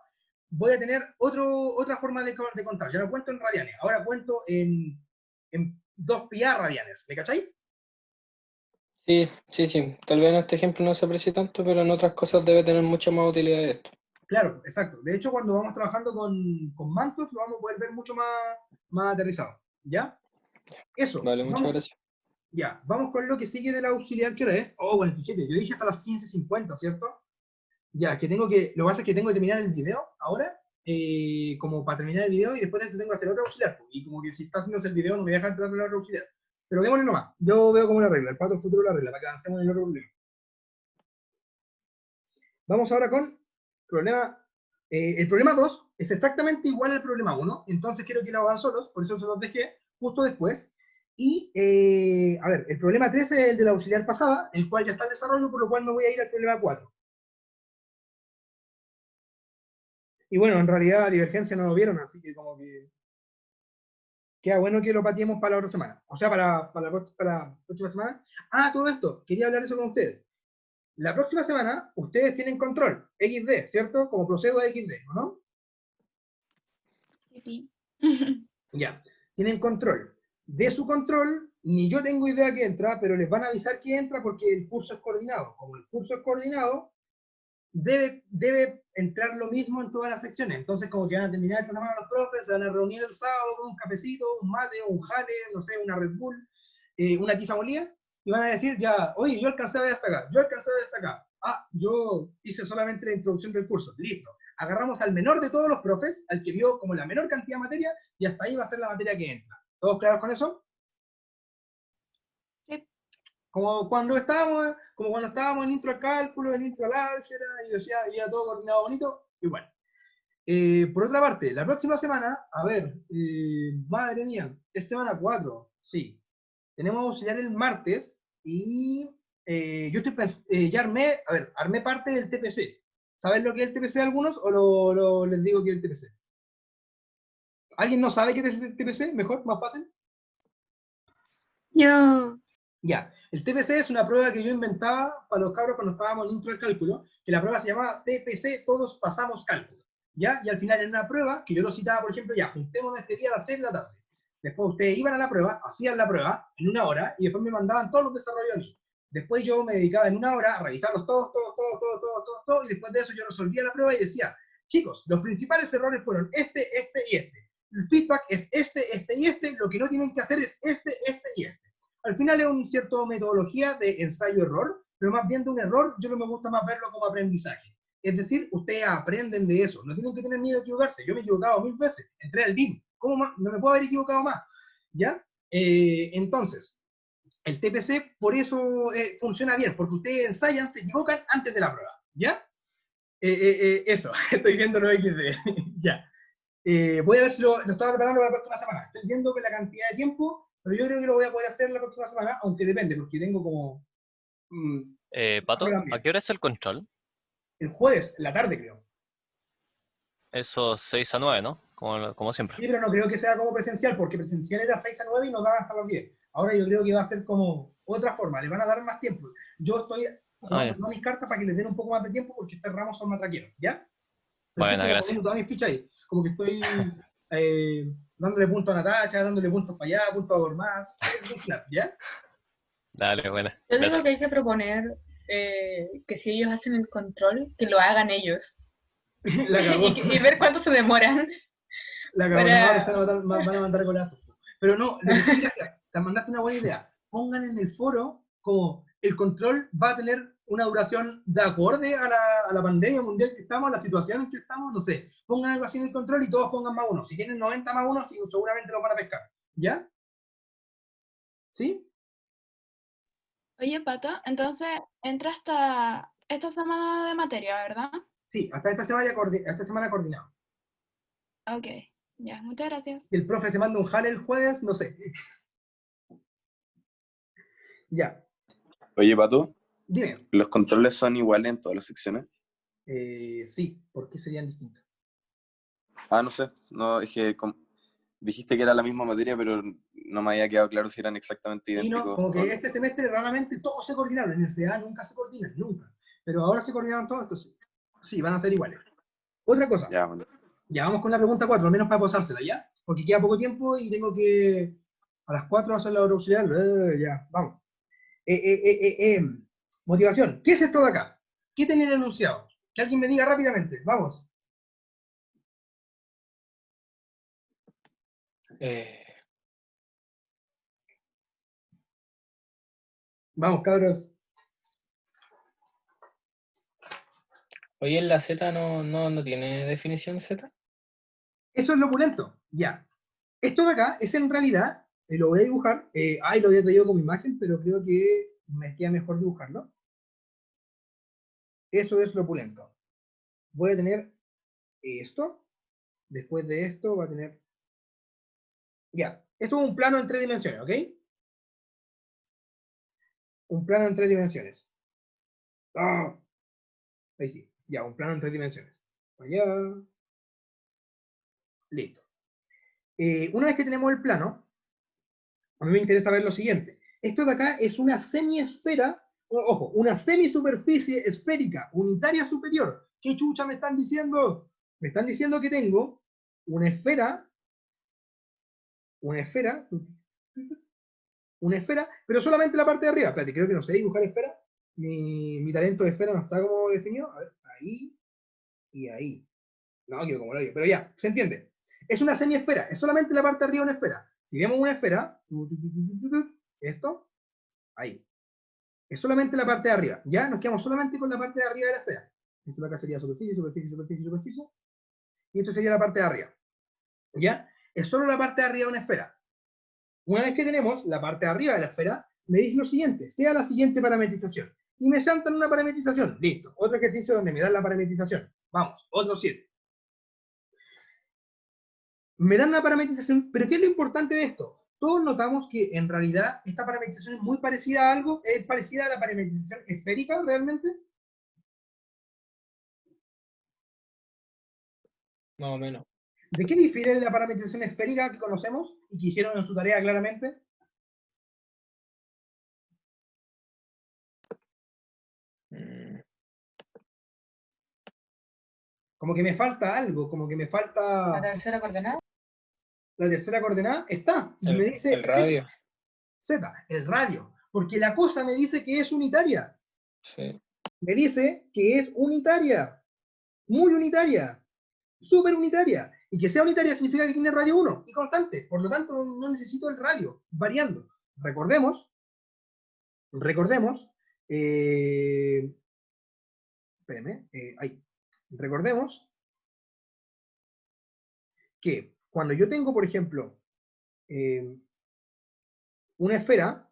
voy a tener otra forma de contar. Ya no cuento en radianes, ahora cuento en 2pi-a radianes. ¿Me cacháis? Sí. Tal vez en este ejemplo no se aprecie tanto, pero en otras cosas debe tener mucha más utilidad esto. Claro, exacto. De hecho, cuando vamos trabajando con mantos, lo vamos a poder ver mucho más aterrizado. ¿Ya? Eso. Vale, muchas gracias. Ya, vamos con lo que sigue de la auxiliar, ¿qué hora es? Oh, 47. Yo dije hasta las 15:50, ¿cierto? Ya, lo que pasa es que tengo que terminar el video ahora, como para terminar el video, y después de eso tengo que hacer otra auxiliar. Y como que si está haciéndose el video no me deja entrar en la otra auxiliar. Pero démosle nomás. Yo veo cómo la arregla. El Pato Futuro la arregla, para que avancemos en el otro problema. Vamos ahora con el problema 2 es exactamente igual al problema 1, entonces quiero que lo hagan solos, por eso se los dejé justo después. Y, a ver, el problema 3 es el de la auxiliar pasada, el cual ya está en desarrollo, por lo cual me voy a ir al problema 4. Y bueno, en realidad divergencia no lo vieron, así que como que queda bueno que lo pateemos para la otra semana. O sea, para la próxima semana. Ah, todo esto, quería hablar eso con ustedes. La próxima semana, ustedes tienen control, XD, ¿cierto? Como procedo a XD, ¿no? Sí. Ya, tienen control. De su control, ni yo tengo idea que entra, pero les van a avisar que entra porque el curso es coordinado. Como el curso es coordinado, debe entrar lo mismo en todas las secciones. Entonces, como que van a terminar esta semana los profes, se van a reunir el sábado con un cafecito, un mate, un jale, no sé, una Red Bull, una tiza molida, y van a decir ya, oye, yo alcancé a ver hasta acá, Ah, yo hice solamente la introducción del curso, listo. Agarramos al menor de todos los profes, al que vio como la menor cantidad de materia, y hasta ahí va a ser la materia que entra. ¿Todos claros con eso? Sí. Como cuando estábamos en intro al cálculo, en intro al álgebra, y decía, ya todo coordinado bonito, igual. Por otra parte, la próxima semana, a ver, madre mía, es semana 4, sí. Tenemos auxiliar el martes, y yo ya armé parte del TPC. ¿Saben lo que es el TPC algunos, o les digo que es el TPC? ¿Alguien no sabe qué es el TPC? ¿Mejor? ¿Más fácil? Yo. Ya, el TPC es una prueba que yo inventaba para los cabros cuando estábamos en intro al cálculo, que la prueba se llamaba TPC, todos pasamos cálculo, ¿ya? Y al final en una prueba, que yo lo citaba, por ejemplo, ya, juntémonos este día a las 6 de la tarde. Después ustedes iban a la prueba, hacían la prueba en 1 hora, y después me mandaban todos los desarrollos a mí. Después yo me dedicaba en 1 hora a revisarlos todos, y después de eso yo resolvía la prueba y decía, chicos, los principales errores fueron este y este. el feedback es este y este, lo que no tienen que hacer es este y este. Al final es una cierta metodología de ensayo-error, pero más bien de un error, yo no me gusta más verlo como aprendizaje. Es decir, ustedes aprenden de eso, no tienen que tener miedo de equivocarse. Yo me he equivocado 1000 veces, entré al BIM, ¿cómo más? No me puedo haber equivocado más, ¿ya? Entonces, el TPC por eso funciona bien, porque ustedes ensayan, se equivocan antes de la prueba, ¿ya? Eso, estoy viendo lo XD, ya. Voy a ver si lo estaba preparando para la próxima semana. Estoy viendo que la cantidad de tiempo, pero yo creo que lo voy a poder hacer la próxima semana, aunque depende, porque tengo como... Pato, ¿a qué hora es el control? el jueves, en la tarde creo. Eso 6 a 9, ¿no? Como siempre. Sí, pero no creo que sea como presencial, porque presencial era 6 a 9 y nos daban hasta las 10. Ahora yo creo que va a ser como otra forma, le van a dar más tiempo. Yo estoy jugando todas mis cartas para que les den un poco más de tiempo, porque estos ramos son matraqueros, ¿ya? Bueno, gracias. Poniendo todas mis fichas ahí, como que estoy dándole puntos a Natacha, dándole puntos para allá, puntos a Gormaz, ¿ya? Dale, bueno. Yo digo que hay que proponer que si ellos hacen el control, que lo hagan ellos. La cagó. y ver cuánto se demoran. La cagó, van a mandar golazos. Pero no, lo que sí, gracias, te mandaste una buena idea. Pongan en el foro como el control va a tener una duración de acorde a la pandemia mundial que estamos, a la situación en que estamos, no sé. Pongan algo así en el control y todos pongan más uno. Si tienen 90 más uno, seguramente lo van a pescar. ¿Ya? ¿Sí? Oye, Pato, entonces entra hasta esta semana de materia, ¿verdad? Sí, hasta esta semana coordinado. Ok, ya, muchas gracias. Y el profe se manda un jale el jueves, no sé. Ya. Oye, Pato, Dime. ¿los controles son iguales en todas las secciones? Sí, ¿por qué serían distintos? Ah, no sé, no, es que dijiste que era la misma materia, pero no me había quedado claro si eran exactamente Y idénticos. no, como que este semestre raramente todos se coordinaron, en el CA nunca se coordinan, nunca. Pero ahora se coordinaron todos, estos sí, van a ser iguales. Otra cosa, Ya, bueno. ya vamos con la pregunta 4, al menos para posársela, ¿ya? Porque queda poco tiempo y tengo que a las 4 hacer la hora auxiliar, ya, vamos. Motivación, ¿qué es esto de acá? ¿Qué tenía el enunciado? Que alguien me diga rápidamente, vamos. Vamos, cabros. Oye, ¿en la Z no tiene definición Z? Eso es lo opulento, ya. Esto de acá es en realidad, lo voy a dibujar, lo había traído como imagen, pero creo que me queda mejor dibujarlo. Eso es lo opulento. Voy a tener esto, después de esto va a tener... Ya, esto es un plano en 3 dimensiones, ¿ok? Un plano en 3 dimensiones. ¡Ah! Ahí sí, ya, un plano en 3 dimensiones. Allá. Listo. Una vez que tenemos el plano, a mí me interesa ver lo siguiente. Esto de acá es una semiesfera, ojo, una semisuperficie esférica unitaria superior. ¿Qué chucha me están diciendo? Me están diciendo que tengo una esfera, pero solamente la parte de arriba. Espérate, creo que no sé dibujar esfera. Mi talento de esfera no está como definido. A ver, ahí y ahí. No, quiero como lo digo, pero ya, se entiende. Es una semiesfera, es solamente la parte de arriba una esfera. Si vemos una esfera, esto, ahí. Es solamente la parte de arriba. Ya nos quedamos solamente con la parte de arriba de la esfera. Esto de acá sería superficie, superficie, superficie, superficie. Y esto sería la parte de arriba. ¿Ya? Es solo la parte de arriba de una esfera. Una vez que tenemos la parte de arriba de la esfera, me dice lo siguiente, sea la siguiente parametrización. Y me saltan una parametrización. Listo. Otro ejercicio donde me dan la parametrización. Vamos, otro 7. Me dan una parametrización, pero ¿qué es lo importante de esto? Todos notamos que en realidad esta parametrización es muy parecida a algo, es parecida a la parametrización esférica realmente. Más o menos. ¿De qué difiere de la parametrización esférica que conocemos y que hicieron en su tarea claramente? Como que me falta algo, como que me falta... ¿La tercera coordenada? La tercera coordenada está. Y me dice el radio. Z, el radio. Porque la cosa me dice que es unitaria. Sí. Me dice que es unitaria. Muy unitaria. Súper unitaria. Y que sea unitaria significa que tiene radio 1 y constante. Por lo tanto, no necesito el radio variando. Recordemos, espérenme, ahí. Recordemos que cuando yo tengo, por ejemplo, una esfera,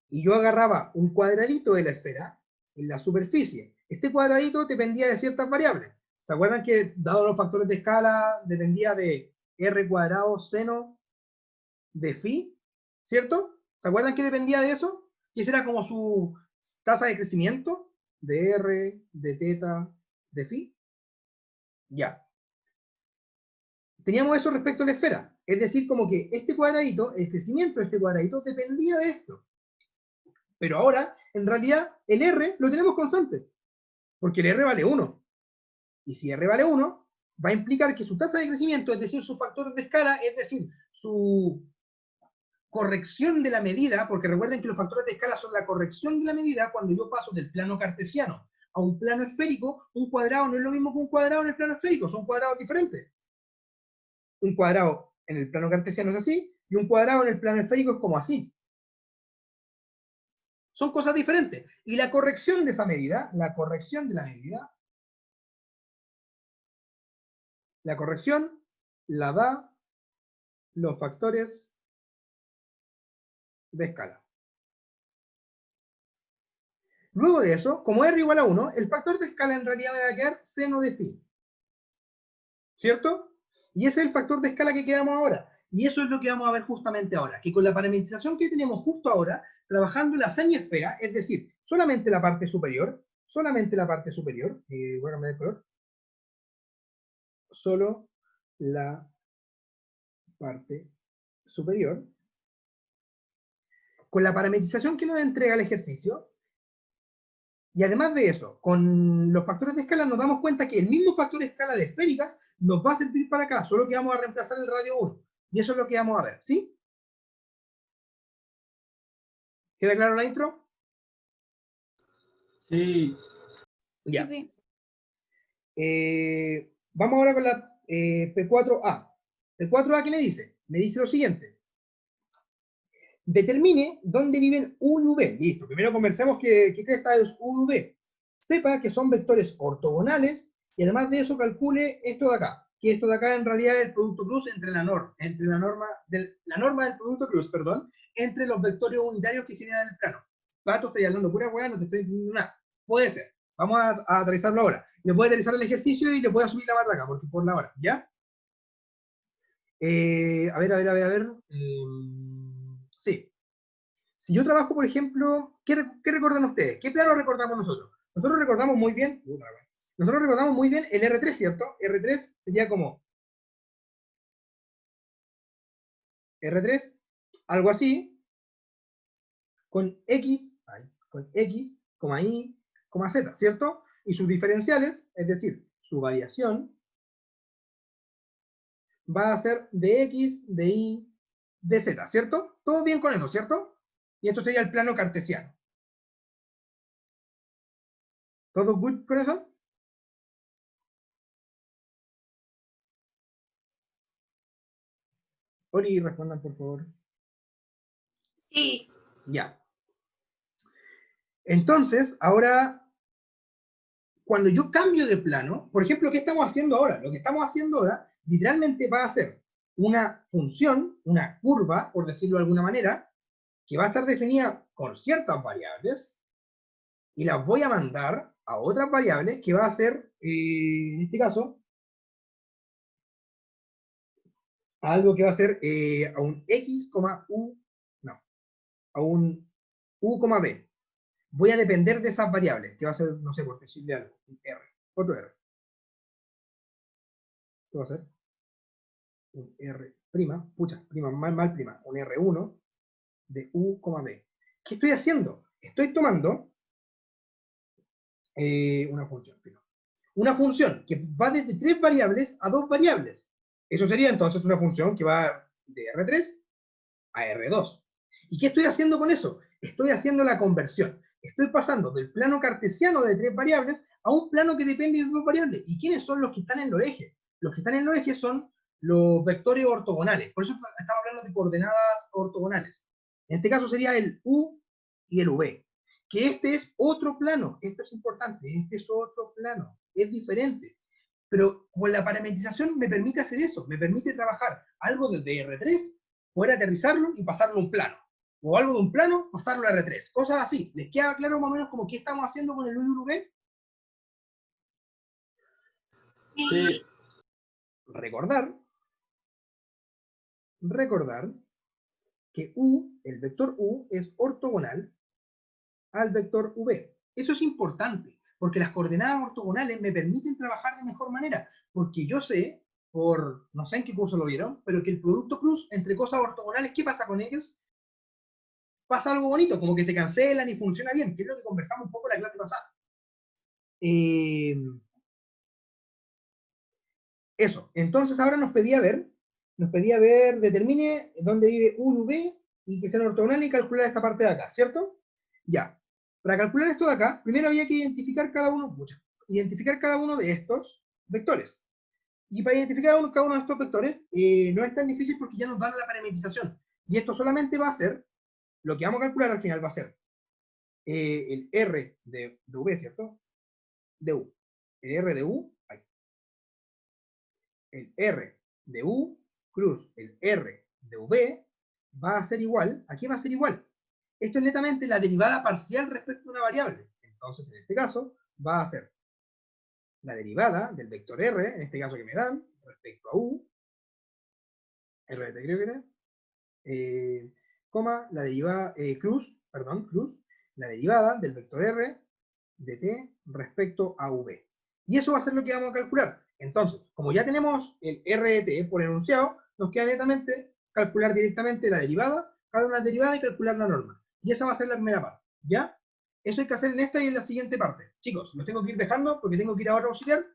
y yo agarraba un cuadradito de la esfera en la superficie, este cuadradito dependía de ciertas variables. ¿Se acuerdan que, dado los factores de escala, dependía de r cuadrado seno de phi? ¿Cierto? ¿Se acuerdan que dependía de eso? Que esa era como su tasa de crecimiento de r, de teta, de phi. Ya. Teníamos eso respecto a la esfera. Es decir, como que este cuadradito, el crecimiento de este cuadradito dependía de esto. Pero ahora, en realidad, el r lo tenemos constante. Porque el r vale 1. Y si r vale 1, va a implicar que su tasa de crecimiento, es decir, su factor de escala, es decir, su corrección de la medida, porque recuerden que los factores de escala son la corrección de la medida cuando yo paso del plano cartesiano a un plano esférico. Un cuadrado no es lo mismo que un cuadrado en el plano esférico, son cuadrados diferentes. Un cuadrado en el plano cartesiano es así, y un cuadrado en el plano esférico es como así. Son cosas diferentes. Y la corrección de esa medida, la corrección la da los factores de escala. Luego de eso, como r igual a 1, el factor de escala en realidad me va a quedar seno de phi. ¿Cierto? Y ese es el factor de escala que quedamos ahora. Y eso es lo que vamos a ver justamente ahora. Que con la parametrización que tenemos justo ahora, trabajando la semiesfera, es decir, solamente la parte superior, voy a cambiar el color, solo la parte superior, con la parametrización que nos entrega el ejercicio, y además de eso, con los factores de escala nos damos cuenta que el mismo factor de escala de esféricas nos va a servir para acá, solo que vamos a reemplazar el radio 1. Y eso es lo que vamos a ver, ¿sí? ¿Queda claro la intro? Sí. Ya. Vamos ahora con la P4A. P4A, ¿qué me dice? Me dice lo siguiente. Determine dónde viven U y V. Listo, primero conversemos qué cresta es U y V. Sepa que son vectores ortogonales y además de eso calcule esto de acá. Que esto de acá en realidad es el producto cruz entre la norma del producto cruz, perdón, entre los vectores unitarios que generan el plano. Pato, estoy hablando pura hueá, no te estoy entendiendo nada. Puede ser. Vamos a aterrizarlo ahora. Le voy a aterrizar el ejercicio y le voy a subir la matraca, porque por la hora, ¿ya? A ver. Sí. Si yo trabajo, por ejemplo, ¿qué recuerdan ustedes? ¿Qué plano recordamos nosotros? Nosotros recordamos muy bien el R3, ¿cierto? R3 sería como R3, algo así, con X, Y, Z, ¿cierto? Y sus diferenciales, es decir, su variación, va a ser de X, de Y, de Z, ¿cierto? Todo bien con eso, ¿cierto? Y esto sería el plano cartesiano. ¿Todo good con eso? Ori, respondan por favor. Sí. Ya. Entonces, ahora, cuando yo cambio de plano, por ejemplo, ¿qué estamos haciendo ahora? Lo que estamos haciendo ahora, literalmente va a ser una función, una curva, por decirlo de alguna manera, que va a estar definida con ciertas variables, y las voy a mandar a otras variables que va a ser, en este caso, algo que va a ser a un X, U, no, a un U, B. Voy a depender de esas variables, que va a ser, no sé, por decirle algo, un R, otro R. ¿Qué va a ser? Un R', mal prima, un R1 de U, B. ¿Qué estoy haciendo? Estoy tomando una función que va desde 3 variables a 2 variables. Eso sería entonces una función que va de R3 a R2. ¿Y qué estoy haciendo con eso? Estoy haciendo la conversión. Estoy pasando del plano cartesiano de 3 variables a un plano que depende de 2 variables. ¿Y quiénes son los que están en los ejes? Los que están en los ejes son los vectores ortogonales. Por eso estamos hablando de coordenadas ortogonales. En este caso sería el U y el V. Que este es otro plano. Esto es importante. Este es otro plano. Es diferente. Pero con la parametrización me permite hacer eso. Me permite trabajar algo desde R3, poder aterrizarlo y pasarlo a un plano. O algo de un plano, pasarlo a R3. Cosas así. ¿Les queda claro más o menos como qué estamos haciendo con el U y el V? Sí. Recordar que U, el vector U, es ortogonal al vector V. Eso es importante, porque las coordenadas ortogonales me permiten trabajar de mejor manera, porque yo sé, no sé en qué curso lo vieron, pero que el producto cruz entre cosas ortogonales, ¿qué pasa con ellos? Pasa algo bonito, como que se cancelan y funciona bien, que es lo que conversamos un poco en la clase pasada. Eso, entonces ahora nos pedía ver, determine dónde vive U y V, y que sean ortogonales y calcular esta parte de acá, ¿cierto? Ya. Para calcular esto de acá, primero había que identificar cada uno de estos vectores. Y para identificar cada uno de estos vectores, no es tan difícil porque ya nos dan la parametrización. Y esto solamente va a ser, lo que vamos a calcular al final va a ser el R de V, ¿cierto? De U. El R de U, ahí. El R de U cruz el R de V va a ser igual. ¿A qué va a ser igual? Esto es netamente la derivada parcial respecto a una variable. Entonces, en este caso, va a ser la derivada del vector R, en este caso que me dan, respecto a U, R de creo que era, coma, la derivada, cruz, la derivada del vector R de t respecto a V. Y eso va a ser lo que vamos a calcular. Entonces, como ya tenemos el R de t por enunciado, nos queda netamente calcular directamente la derivada, cada una derivada y calcular la norma. Y esa va a ser la primera parte, ¿ya? Eso hay que hacer en esta y en la siguiente parte. Chicos, los tengo que ir dejando porque tengo que ir a otro auxiliar,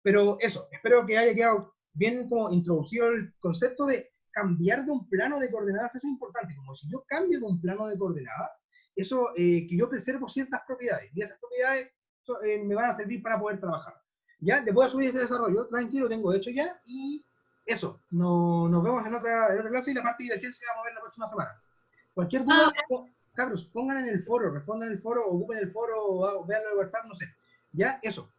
pero eso, espero que haya quedado bien como introducido el concepto de cambiar de un plano de coordenadas. Eso es importante, como si yo cambio de un plano de coordenadas, eso, que yo preservo ciertas propiedades, y esas propiedades me van a servir para poder trabajar. Ya, le voy a subir ese desarrollo, tranquilo, tengo hecho ya, y eso, nos vemos en otra clase, y la parte de divergencia vamos a ver la próxima semana. Cualquier duda, cabros, pongan en el foro, respondan en el foro, ocupen el foro, o veanlo en WhatsApp, no sé. Ya, eso.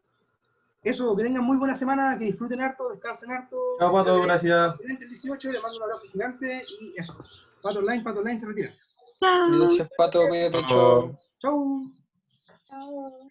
Eso, que tengan muy buena semana, que disfruten harto, descansen harto. Chao, Pato, gracias. Excelente el 18, le mando un abrazo gigante, y eso. Pato Online se retira. Gracias, Pato, cuídate, chao. Chau. Chao.